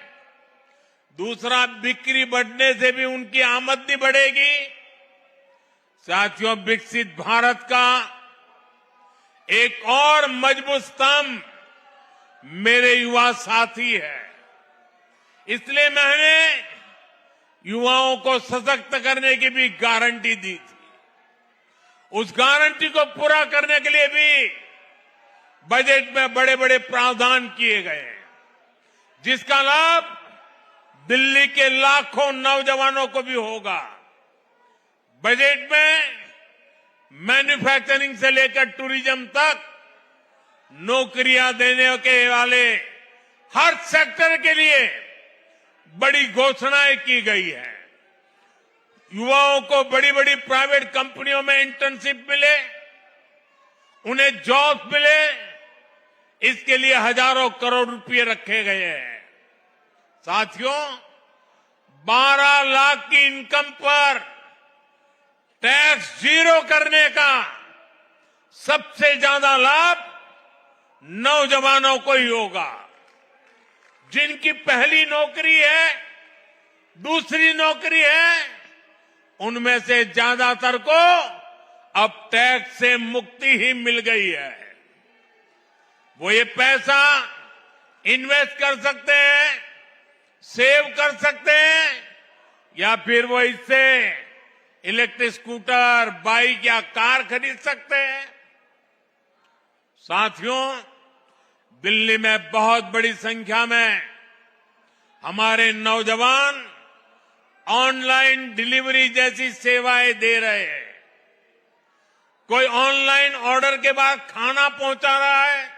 दूसरा बिक्री बढ़ने से भी उनकी आमदनी बढ़ेगी। साथियों, विकसित भारत का एक और मजबूत स्तंभ मेरे युवा साथी है। इसलिए मैंने युवाओं को सशक्त करने की भी गारंटी दी थी। उस गारंटी को पूरा करने के लिए भी बजट में बड़े बड़े प्रावधान किए गए हैं, जिसका लाभ दिल्ली के लाखों नौजवानों को भी होगा। बजट में मैन्युफैक्चरिंग से लेकर टूरिज्म तक नौकरियां देने के वाले हर सेक्टर के लिए बड़ी घोषणाएं की गई है। युवाओं को बड़ी बड़ी प्राइवेट कंपनियों में इंटर्नशिप मिले, उन्हें जॉब मिले, इसके लिए हजारों करोड़ रुपए रखे गए हैं। साथियों, 12 लाख की इनकम पर टैक्स जीरो करने का सबसे ज्यादा लाभ नौजवानों को ही होगा। जिनकी पहली नौकरी है, दूसरी नौकरी है, उनमें से ज्यादातर को अब टैक्स से मुक्ति ही मिल गई है। वो ये पैसा इन्वेस्ट कर सकते हैं, सेव कर सकते हैं, या फिर वो इससे इलेक्ट्रिक स्कूटर, बाइक या कार खरीद सकते हैं। साथियों, दिल्ली में बहुत बड़ी संख्या में हमारे नौजवान ऑनलाइन डिलीवरी जैसी सेवाएं दे रहे हैं। कोई ऑनलाइन ऑर्डर के बाद खाना पहुंचा रहा है,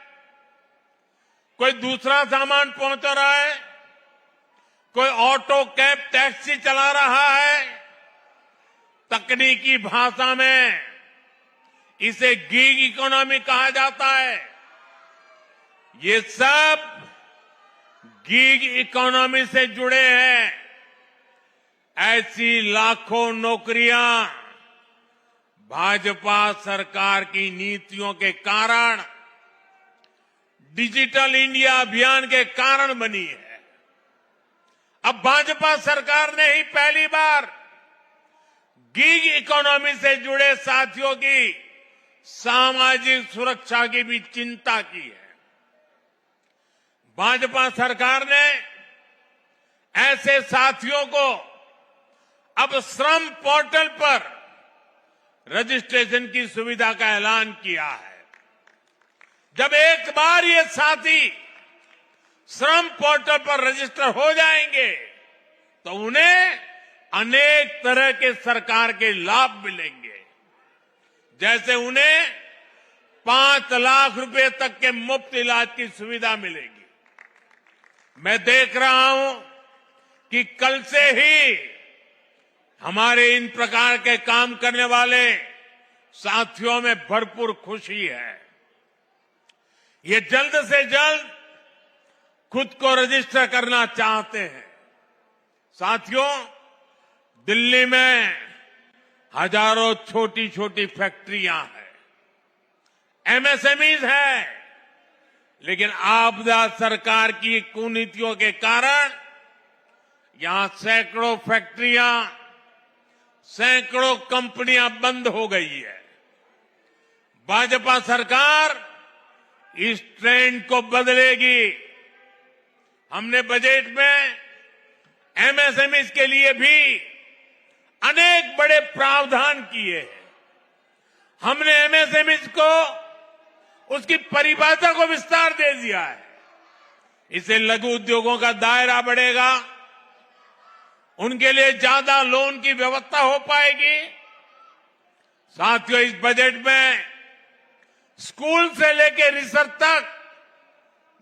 कोई दूसरा सामान पहुंचा रहा है, कोई ऑटो, कैब, टैक्सी चला रहा है। तकनीकी भाषा में इसे गिग इकोनॉमी कहा जाता है। ये सब गिग इकोनॉमी से जुड़े हैं। ऐसी लाखों नौकरियां भाजपा सरकार की नीतियों के कारण, डिजिटल इंडिया अभियान के कारण बनी है। अब भाजपा सरकार ने ही पहली बार गिग इकोनॉमी से जुड़े साथियों की सामाजिक सुरक्षा की भी चिंता की है। भाजपा सरकार ने ऐसे साथियों को अब श्रम पोर्टल पर रजिस्ट्रेशन की सुविधा का ऐलान किया है। जब एक बार ये साथी श्रम पोर्टल पर रजिस्टर हो जाएंगे तो उन्हें अनेक तरह के सरकार के लाभ मिलेंगे। जैसे उन्हें 5 लाख रुपए तक के मुफ्त इलाज की सुविधा मिलेगी। मैं देख रहा हूं कि कल से ही हमारे इन प्रकार के काम करने वाले साथियों में भरपूर खुशी है। ये जल्द से जल्द खुद को रजिस्टर करना चाहते हैं। साथियों, दिल्ली में हजारों छोटी छोटी फैक्ट्रियां हैं, एमएसएमईज है, लेकिन आपदा सरकार की कुनीतियों के कारण यहां सैकड़ों फैक्ट्रियां, सैकड़ों कंपनियां बंद हो गई है। भाजपा सरकार इस ट्रेंड को बदलेगी। हमने बजट में एमएसएमईज के लिए भी अनेक बड़े प्रावधान किए हैं। हमने एमएसएमईज को उसकी परिभाषा को विस्तार दे दिया है। इससे लघु उद्योगों का दायरा बढ़ेगा, उनके लिए ज्यादा लोन की व्यवस्था हो पाएगी। साथियों, इस बजट में स्कूल से लेकर रिसर्च तक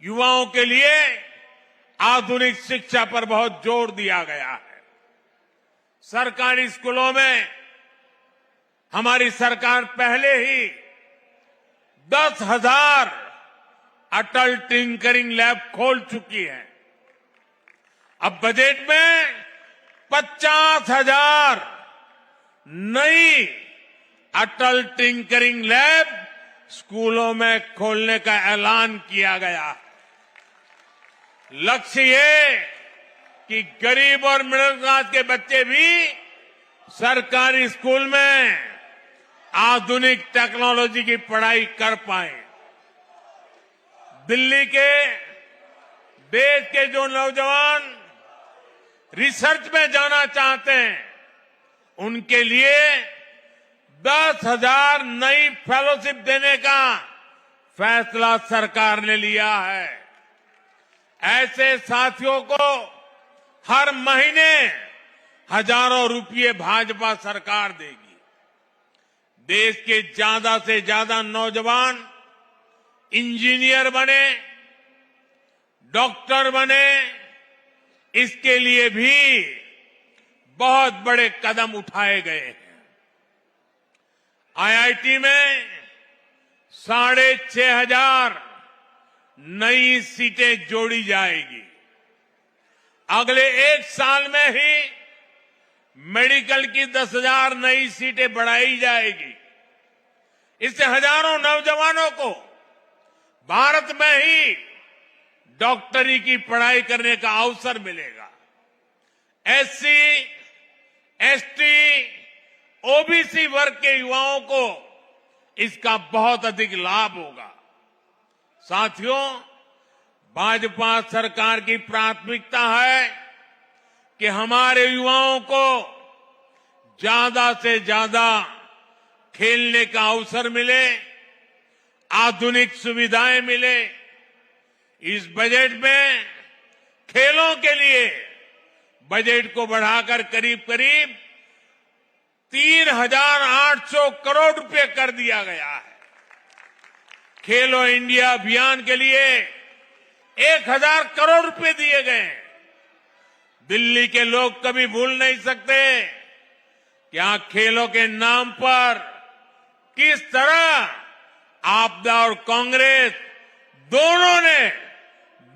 युवाओं के लिए आधुनिक शिक्षा पर बहुत जोर दिया गया है। सरकारी स्कूलों में हमारी सरकार पहले ही 10,000 अटल टिंकरिंग लैब खोल चुकी है। अब बजट में 50,000 नई अटल टिंकरिंग लैब स्कूलों में खोलने का ऐलान किया गया है। लक्ष्य ये कि गरीब और मिडिल क्लास के बच्चे भी सरकारी स्कूल में आधुनिक टेक्नोलॉजी की पढ़ाई कर पाएं। दिल्ली के, देश के जो नौजवान रिसर्च में जाना चाहते हैं, उनके लिए 10,000 नई फेलोशिप देने का फैसला सरकार ने लिया है। ऐसे साथियों को हर महीने हजारों रुपये भाजपा सरकार देगी। देश के ज्यादा से ज्यादा नौजवान इंजीनियर बने, डॉक्टर बने, इसके लिए भी बहुत बड़े कदम उठाए गए हैं। आईआईटी में 6,500 नई सीटें जोड़ी जाएगी। अगले 1 साल में ही मेडिकल की 10,000 नई सीटें बढ़ाई जाएगी। इससे हजारों नौजवानों को भारत में ही डॉक्टरी की पढ़ाई करने का अवसर मिलेगा। एससी, एसटी, ओबीसी वर्ग के युवाओं को इसका बहुत अधिक लाभ होगा। साथियों, भाजपा सरकार की प्राथमिकता है कि हमारे युवाओं को ज्यादा से ज्यादा खेलने का अवसर मिले, आधुनिक सुविधाएं मिले। इस बजट में खेलों के लिए बजट को बढ़ाकर करीब करीब 3,800 करोड़ रुपए कर दिया गया है। खेलो इंडिया अभियान के लिए 1,000 करोड़ रुपए दिए गए हैं। दिल्ली के लोग कभी भूल नहीं सकते कि खेलों के नाम पर किस तरह आपदा और कांग्रेस दोनों ने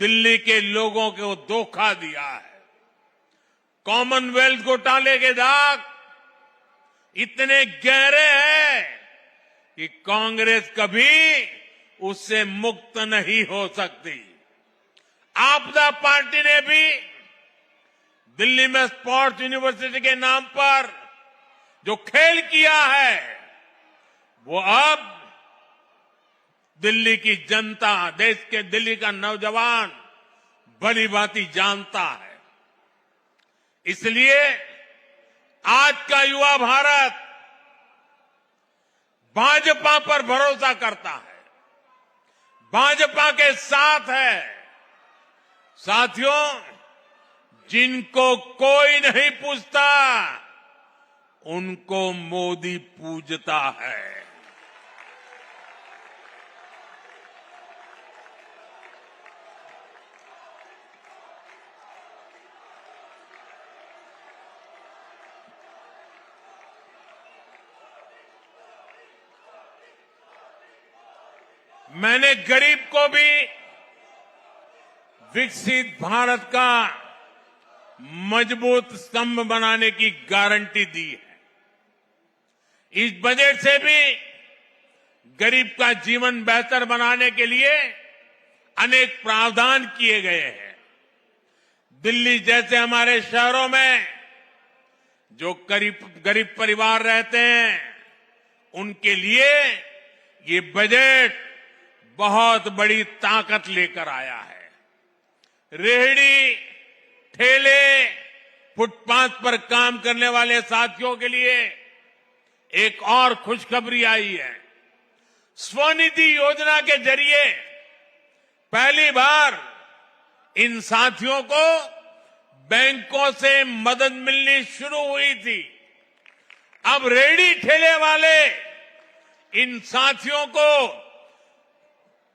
दिल्ली के लोगों को धोखा दिया है। कॉमनवेल्थ घोटाले के दाग इतने गहरे हैं कि कांग्रेस कभी उससे मुक्त नहीं हो सकती। आपदा पार्टी ने भी दिल्ली में स्पोर्ट्स यूनिवर्सिटी के नाम पर जो खेल किया है, वो अब दिल्ली की जनता, देश के दिल्ली का नौजवान भली भांति जानता है। इसलिए आज का युवा भारत भाजपा पर भरोसा करता है, भाजपा के साथ है। साथियों, जिनको कोई नहीं पूछता, उनको मोदी पूजता है। मैंने गरीब को भी विकसित भारत का मजबूत स्तंभ बनाने की गारंटी दी है। इस बजट से भी गरीब का जीवन बेहतर बनाने के लिए अनेक प्रावधान किए गए हैं। दिल्ली जैसे हमारे शहरों में जो गरीब परिवार रहते हैं, उनके लिए ये बजट बहुत बड़ी ताकत लेकर आया है। रेहड़ी, ठेले, फुटपाथ पर काम करने वाले साथियों के लिए एक और खुशखबरी आई है। स्वनिधि योजना के जरिए पहली बार इन साथियों को बैंकों से मदद मिलनी शुरू हुई थी। अब रेहड़ी ठेले वाले इन साथियों को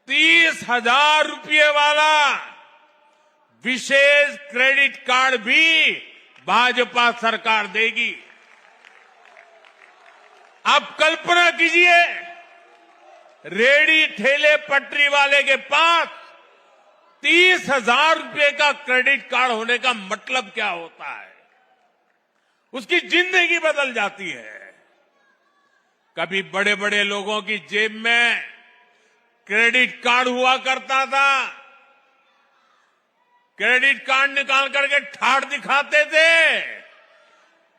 30,000 रुपये वाला विशेष क्रेडिट कार्ड भी भाजपा सरकार देगी। अब कल्पना कीजिए, रेहड़ी ठेले पटरी वाले के पास 30,000 रुपये का क्रेडिट कार्ड होने का मतलब क्या होता है। उसकी जिंदगी बदल जाती है। कभी बड़े बड़े लोगों की जेब में क्रेडिट कार्ड हुआ करता था, क्रेडिट कार्ड निकाल करके ठाठ दिखाते थे।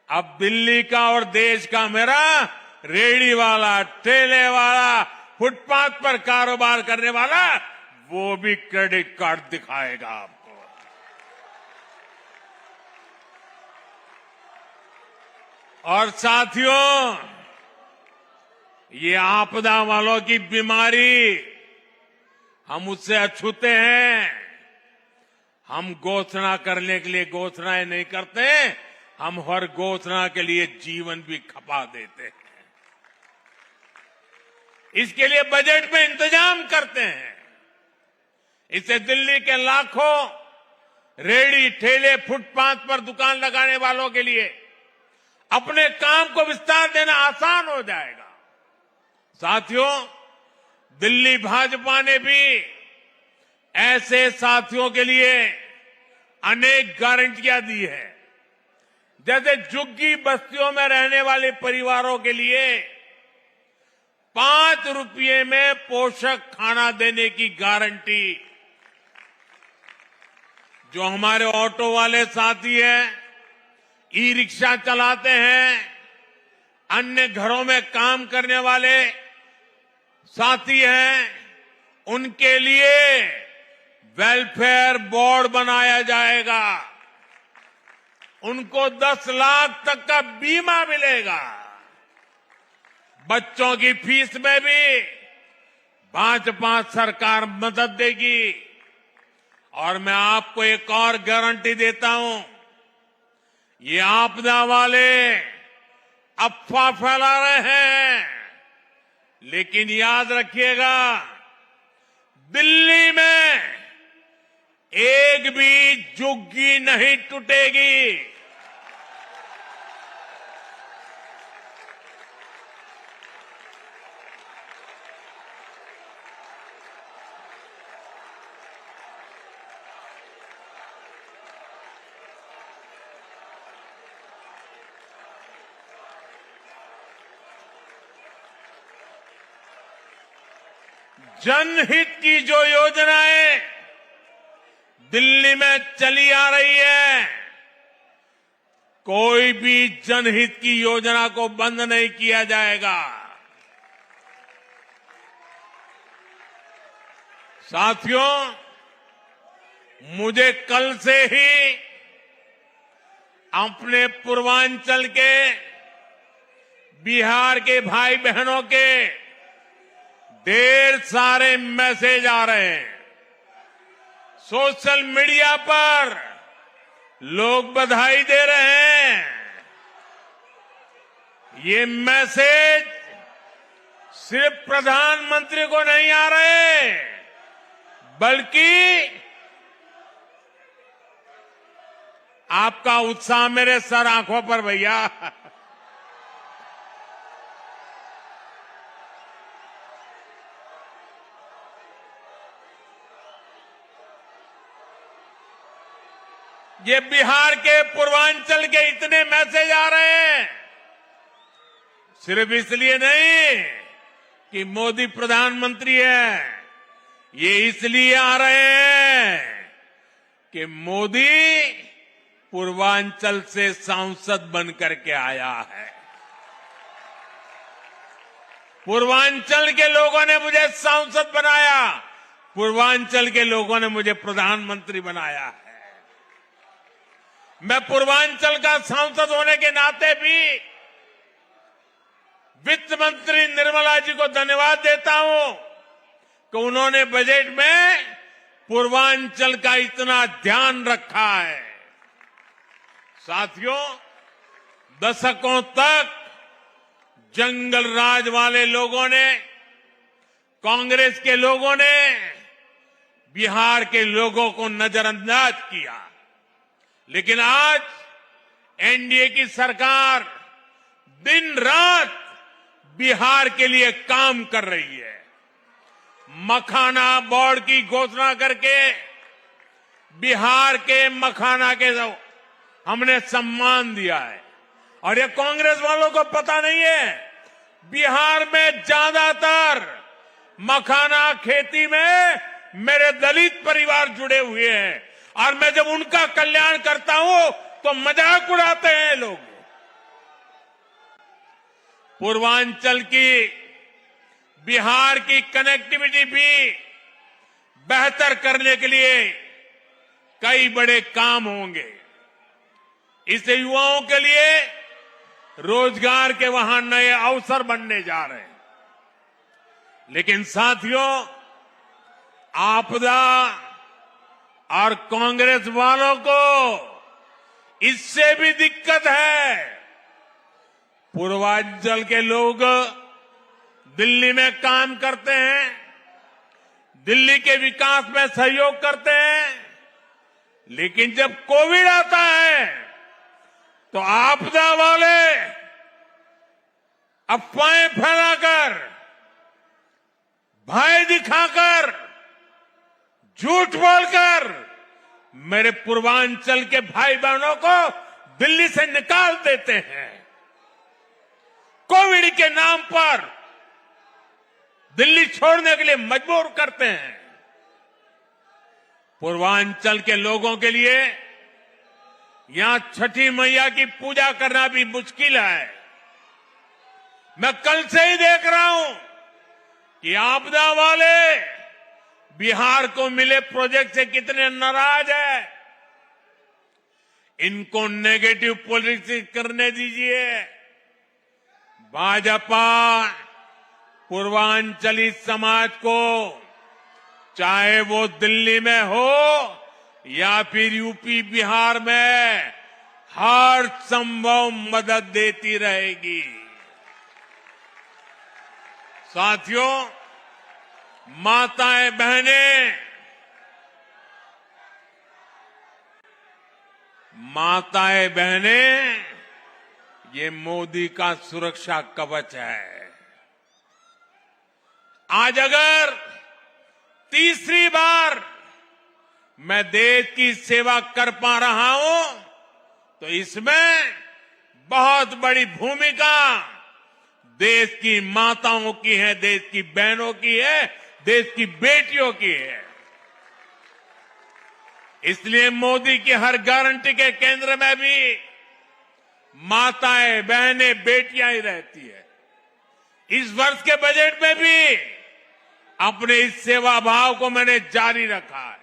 अब दिल्ली का और देश का मेरा रेहड़ी वाला, ठेले वाला, फुटपाथ पर कारोबार करने वाला, वो भी क्रेडिट कार्ड दिखाएगा आपको। और साथियों, ये आपदा वालों की बीमारी हम उससे अछूते हैं। हम घोषणा करने के लिए घोषणाएं नहीं करते, हम हर घोषणा के लिए जीवन भी खपा देते हैं। इसके लिए बजट में इंतजाम करते हैं। इससे दिल्ली के लाखों रेहड़ी ठेले फुटपाथ पर दुकान लगाने वालों के लिए अपने काम को विस्तार देना आसान हो जाएगा। साथियों, दिल्ली भाजपा ने भी ऐसे साथियों के लिए अनेक गारंटियां दी है। जैसे झुग्गी बस्तियों में रहने वाले परिवारों के लिए 5 रुपये में पोषक खाना देने की गारंटी। जो हमारे ऑटो वाले साथी हैं, ई रिक्शा चलाते हैं, अन्य घरों में काम करने वाले साथी हैं, उनके लिए वेलफेयर बोर्ड बनाया जाएगा। उनको 10 लाख तक का बीमा मिलेगा। बच्चों की फीस में भी भाजपा सरकार मदद देगी। और मैं आपको एक और गारंटी देता हूं, ये आपदा वाले अफवाह फैला रहे हैं, लेकिन याद रखिएगा, दिल्ली में एक भी झुग्गी नहीं टूटेगी। जनहित की जो योजनाएं दिल्ली में चली आ रही है, कोई भी जनहित की योजना को बंद नहीं किया जाएगा। साथियों, मुझे कल से ही अपने पूर्वांचल के बिहार के भाई बहनों के ढेर सारे मैसेज आ रहे हैं। सोशल मीडिया पर लोग बधाई दे रहे हैं। ये मैसेज सिर्फ प्रधानमंत्री को नहीं आ रहे, बल्कि आपका उत्साह मेरे सर आंखों पर भैया। ये बिहार के पूर्वांचल के इतने मैसेज आ रहे हैं, सिर्फ इसलिए नहीं कि मोदी प्रधानमंत्री है, ये इसलिए आ रहे हैं कि मोदी पूर्वांचल से सांसद बनकर के आया है। पूर्वांचल के लोगों ने मुझे सांसद बनाया, पूर्वांचल के लोगों ने मुझे प्रधानमंत्री बनाया है। मैं पूर्वांचल का सांसद होने के नाते भी वित्त मंत्री निर्मला जी को धन्यवाद देता हूं कि उन्होंने बजट में पूर्वांचल का इतना ध्यान रखा है। साथियों, दशकों तक जंगल राज वाले लोगों ने, कांग्रेस के लोगों ने बिहार के लोगों को नजरअंदाज किया, लेकिन आज एनडीए की सरकार दिन रात बिहार के लिए काम कर रही है। मखाना बोर्ड की घोषणा करके बिहार के मखाना के हमने सम्मान दिया है। और ये कांग्रेस वालों को पता नहीं है, बिहार में ज्यादातर मखाना खेती में मेरे दलित परिवार जुड़े हुए हैं, और मैं जब उनका कल्याण करता हूं तो मजाक उड़ाते हैं लोग। पूर्वांचल की, बिहार की कनेक्टिविटी भी बेहतर करने के लिए कई बड़े काम होंगे। इससे युवाओं के लिए रोजगार के वहां नए अवसर बनने जा रहे हैं। लेकिन साथियों, आपदा और कांग्रेस वालों को इससे भी दिक्कत है। पूर्वांचल के लोग दिल्ली में काम करते हैं, दिल्ली के विकास में सहयोग करते हैं, लेकिन जब कोविड आता है तो आपदा वाले अफवाहें फैलाकर, भय दिखाकर, झूठ बोलकर मेरे पूर्वांचल के भाई बहनों को दिल्ली से निकाल देते हैं। कोविड के नाम पर दिल्ली छोड़ने के लिए मजबूर करते हैं। पूर्वांचल के लोगों के लिए यहां छठी मैया की पूजा करना भी मुश्किल है। मैं कल से ही देख रहा हूं कि आपदा वाले बिहार को मिले प्रोजेक्ट से कितने नाराज है। इनको नेगेटिव पॉलिटिक्स करने दीजिए। भाजपा पूर्वांचली समाज को, चाहे वो दिल्ली में हो या फिर यूपी बिहार में, हर संभव मदद देती रहेगी। साथियों, माताएं बहनें, ये मोदी का सुरक्षा कवच है। आज अगर तीसरी बार मैं देश की सेवा कर पा रहा हूं तो इसमें बहुत बड़ी भूमिका देश की माताओं की है, देश की बहनों की है, देश की बेटियों की है। इसलिए मोदी की हर गारंटी के केंद्र में भी माताएं, बहनें, बेटियां ही रहती है। इस वर्ष के बजट में भी अपने इस सेवा भाव को मैंने जारी रखा है।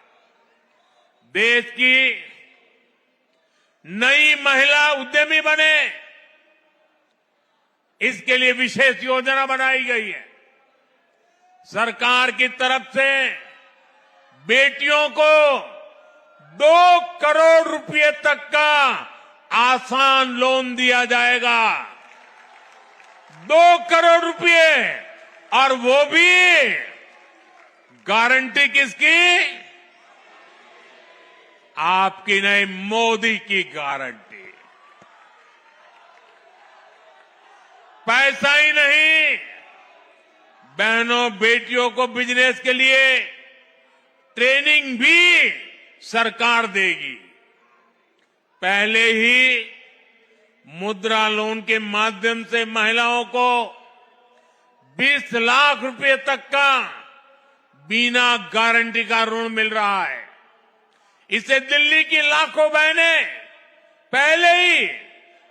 देश की नई महिला उद्यमी बने, इसके लिए विशेष योजना बनाई गई है। सरकार की तरफ से बेटियों को 2 करोड़ रुपए तक का आसान लोन दिया जाएगा। 2 करोड़ रुपए, और वो भी गारंटी किसकी? आपकी नहीं, मोदी की गारंटी। पैसा ही नहीं, बहनों बेटियों को बिजनेस के लिए ट्रेनिंग भी सरकार देगी। पहले ही मुद्रा लोन के माध्यम से महिलाओं को 20 लाख रुपए तक का बिना गारंटी का ऋण मिल रहा है। इसे दिल्ली की लाखों बहनें पहले ही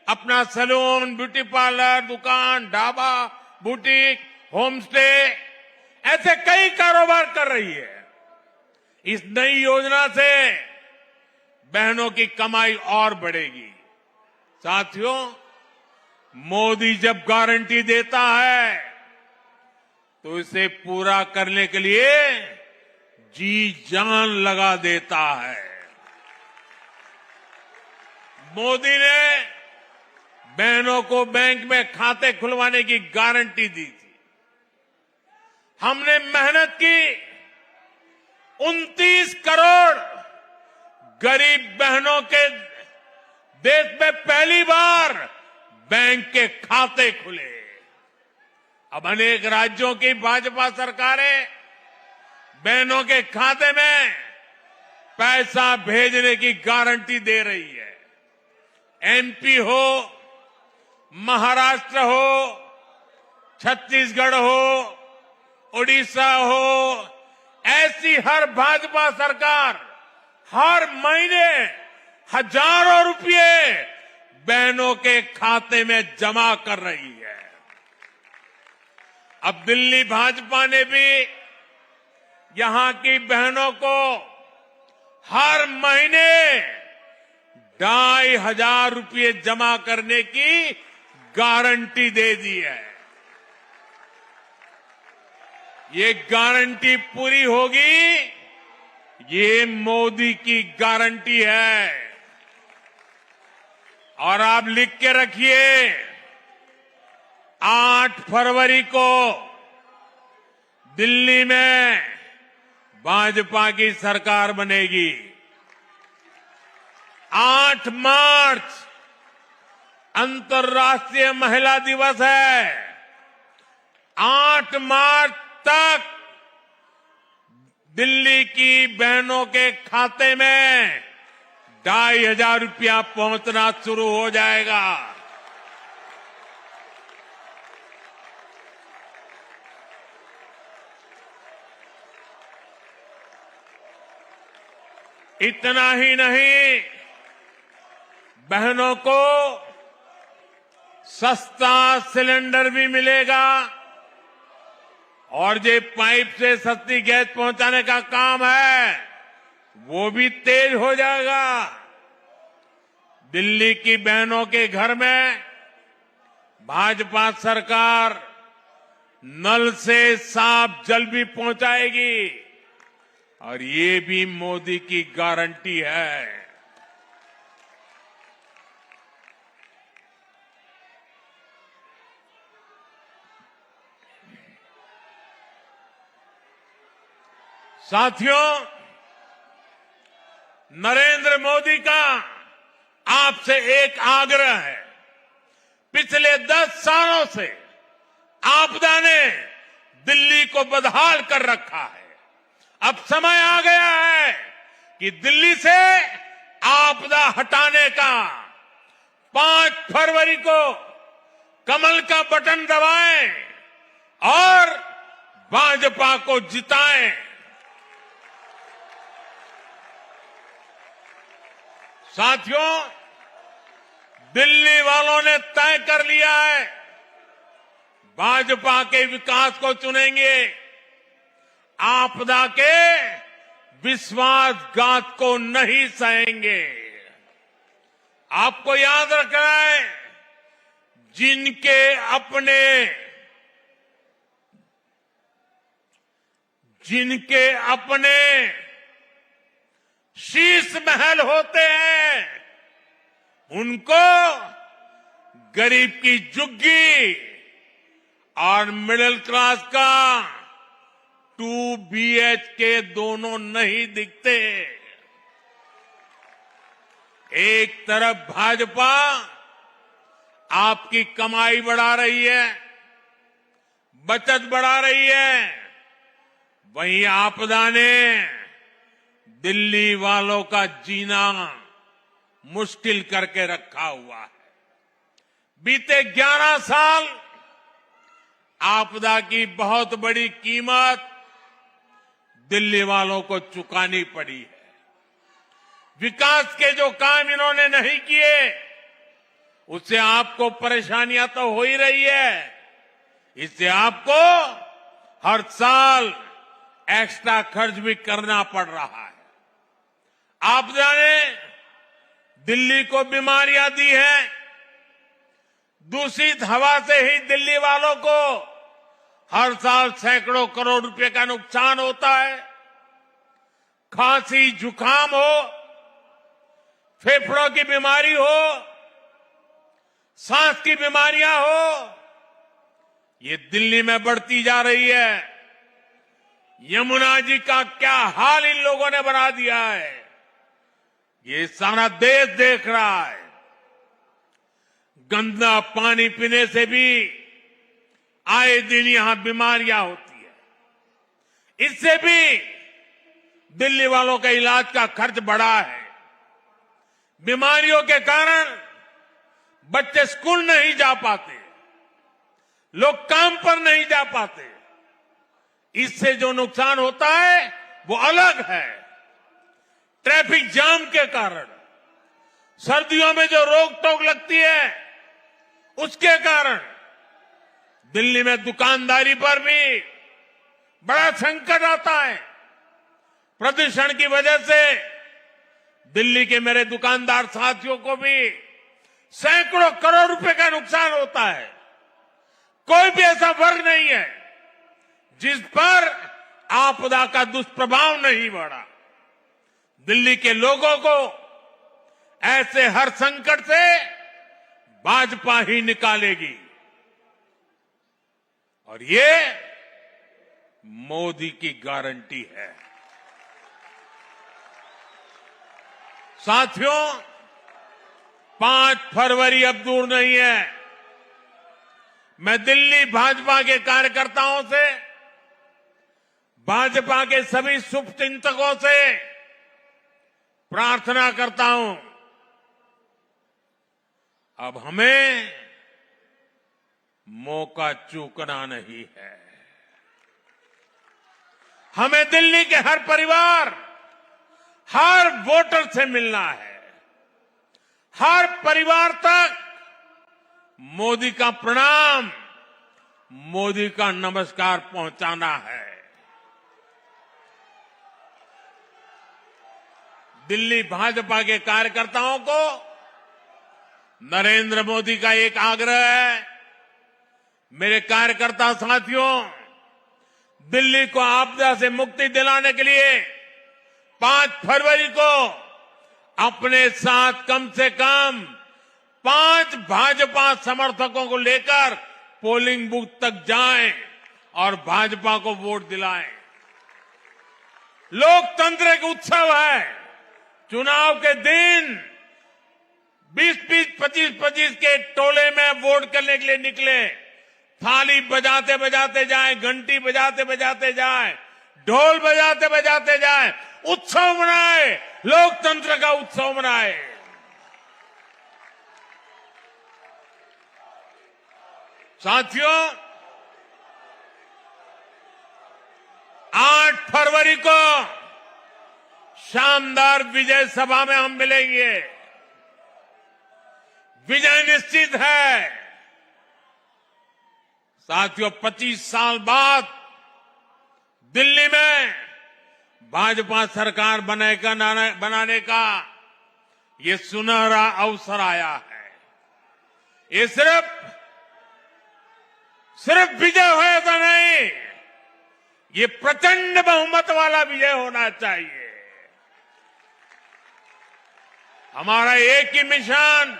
अपना सैलून, ब्यूटी पार्लर, दुकान, ढाबा, बुटीक, होम स्टे, ऐसे कई कारोबार कर रही है। इस नई योजना से बहनों की कमाई और बढ़ेगी। साथियों, मोदी जब गारंटी देता है तो इसे पूरा करने के लिए जी जान लगा देता है। मोदी ने बहनों को बैंक में खाते खुलवाने की गारंटी दी थी। हमने मेहनत की, 29 करोड़ गरीब बहनों के देश में पहली बार बैंक के खाते खुले। अब अनेक राज्यों की भाजपा सरकारें बहनों के खाते में पैसा भेजने की गारंटी दे रही है। एमपी हो, महाराष्ट्र हो, छत्तीसगढ़ हो, उड़ीसा हो, ऐसी हर भाजपा सरकार हर महीने हजारों रुपए बहनों के खाते में जमा कर रही है। अब दिल्ली भाजपा ने भी यहां की बहनों को हर महीने 2,500 रुपए जमा करने की गारंटी दे दी है। ये गारंटी पूरी होगी, ये मोदी की गारंटी है। और आप लिख के रखिए, 8 फरवरी को दिल्ली में भाजपा की सरकार बनेगी। 8 मार्च अंतर्राष्ट्रीय महिला दिवस है। 8 मार्च तक दिल्ली की बहनों के खाते में 2,500 रुपया पहुंचना शुरू हो जाएगा। इतना ही नहीं, बहनों को सस्ता सिलेंडर भी मिलेगा और जो पाइप से सस्ती गैस पहुंचाने का काम है वो भी तेज हो जाएगा। दिल्ली की बहनों के घर में भाजपा सरकार नल से साफ जल भी पहुंचाएगी और ये भी मोदी की गारंटी है। साथियों, नरेंद्र मोदी का आपसे एक आग्रह है। पिछले 10 सालों से आपदा ने दिल्ली को बदहाल कर रखा है। अब समय आ गया है कि दिल्ली से आपदा हटाने का। 5 फरवरी को कमल का बटन दबाएं और भाजपा को जिताएं। साथियों, दिल्ली वालों ने तय कर लिया है, भाजपा के विकास को चुनेंगे, आपदा के विश्वासघात को नहीं सहेंगे। आपको याद रखना है, जिनके अपने शीश महल होते हैं, उनको गरीब की झुग्गी और मिडिल क्लास का 2 BHK दोनों नहीं दिखते। एक तरफ भाजपा आपकी कमाई बढ़ा रही है, बचत बढ़ा रही है, वहीं आपदा ने दिल्ली वालों का जीना मुश्किल करके रखा हुआ है। बीते 11 साल आपदा की बहुत बड़ी कीमत दिल्ली वालों को चुकानी पड़ी है। विकास के जो काम इन्होंने नहीं किए, उससे आपको परेशानियां तो हो ही रही है। इससे आपको हर साल एक्स्ट्रा खर्च भी करना पड़ रहा है। आपदा ने दिल्ली को बीमारियां दी हैं। दूषित हवा से ही दिल्ली वालों को हर साल सैकड़ों करोड़ रुपए का नुकसान होता है। खांसी, जुकाम हो, फेफड़ों की बीमारी हो, सांस की बीमारियां हो, ये दिल्ली में बढ़ती जा रही है। यमुना जी का क्या हाल इन लोगों ने बना दिया है, ये सारा देश देख रहा है। गंदा पानी पीने से भी आए दिन यहां बीमारियां होती है। इससे भी दिल्ली वालों का इलाज का खर्च बढ़ा है। बीमारियों के कारण बच्चे स्कूल नहीं जा पाते, लोग काम पर नहीं जा पाते। इससे जो नुकसान होता है वो अलग है। ट्रैफिक जाम के कारण, सर्दियों में जो रोक टोक लगती है, उसके कारण दिल्ली में दुकानदारी पर भी बड़ा संकट आता है। प्रदूषण की वजह से दिल्ली के मेरे दुकानदार साथियों को भी सैकड़ों करोड़ रुपए का नुकसान होता है। कोई भी ऐसा वर्ग नहीं है जिस पर आपदा का दुष्प्रभाव नहीं बढ़ा। दिल्ली के लोगों को ऐसे हर संकट से भाजपा ही निकालेगी और ये मोदी की गारंटी है। साथियों, 5 फरवरी अब दूर नहीं है। मैं दिल्ली भाजपा के कार्यकर्ताओं से, भाजपा के सभी शुभचिंतकों से प्रार्थना करता हूं, अब हमें मौका चूकना नहीं है। हमें दिल्ली के हर परिवार, हर वोटर से मिलना है। हर परिवार तक मोदी का प्रणाम, मोदी का नमस्कार पहुंचाना है। दिल्ली भाजपा के कार्यकर्ताओं को नरेंद्र मोदी का एक आग्रह है। मेरे कार्यकर्ता साथियों, दिल्ली को आपदा से मुक्ति दिलाने के लिए 5 फरवरी को अपने साथ कम से कम 5 भाजपा समर्थकों को लेकर पोलिंग बूथ तक जाएं और भाजपा को वोट दिलाएं। लोकतंत्र एक उत्सव है। चुनाव के दिन 20-20, 25-25 के टोले में वोट करने के लिए निकले, थाली बजाते बजाते जाएं, घंटी बजाते बजाते जाएं, ढोल बजाते बजाते जाएं, उत्सव मनाए, लोकतंत्र का उत्सव मनाए। साथियों, 8 फरवरी को शानदार विजय सभा में हम मिलेंगे। विजय निश्चित है। साथियों, 25 साल बाद दिल्ली में भाजपा सरकार बनाने का ये सुनहरा अवसर आया है। ये सिर्फ विजय होगा नहीं, ये प्रचंड बहुमत वाला विजय होना चाहिए। हमारा एक ही मिशन,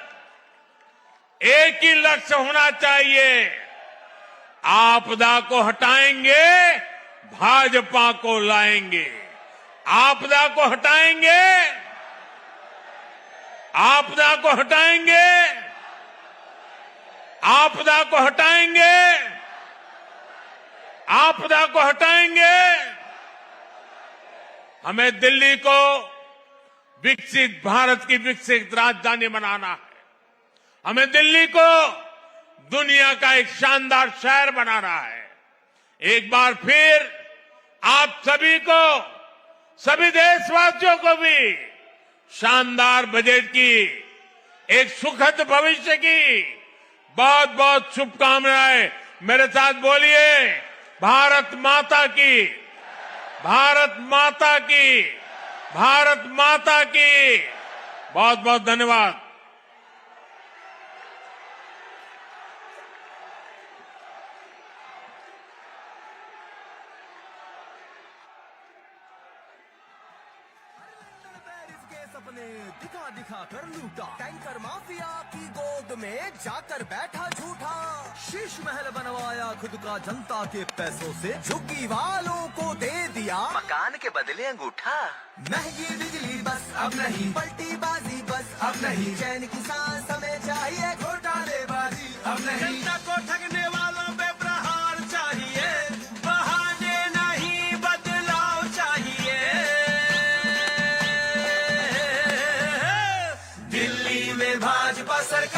एक ही लक्ष्य होना चाहिए। आपदा को हटाएंगे, भाजपा को लाएंगे। आपदा को हटाएंगे, आपदा को हटाएंगे, आपदा को हटाएंगे, आपदा को हटाएंगे। हमें दिल्ली को विकसित भारत की विकसित राजधानी बनाना है। हमें दिल्ली को दुनिया का एक शानदार शहर बनाना है। एक बार फिर आप सभी को, सभी देशवासियों को भी शानदार बजट की, एक सुखद भविष्य की बहुत बहुत शुभकामनाएं। मेरे साथ बोलिए, भारत माता की, भारत माता की, भारत माता की। बहुत बहुत धन्यवाद। सपने दिखा दिखा कर लूटा, टैंकर माफिया की गोद में जाकर बैठा झूठा। शीश महल बनवाया खुद का जनता के पैसों से, झुग्गी वालों को दे दिया मकान के बदले अंगूठा। महंगी बिजली बस अब नहीं, पलटी बाजी बस अब नहीं, चैन की सांस हमें चाहिए, घोटालेबाजी अब नहीं। जनता को ठगने वालों पे प्रहार चाहिए, बहाने नहीं बदलाव चाहिए। दिल्ली में भाजपा सरकार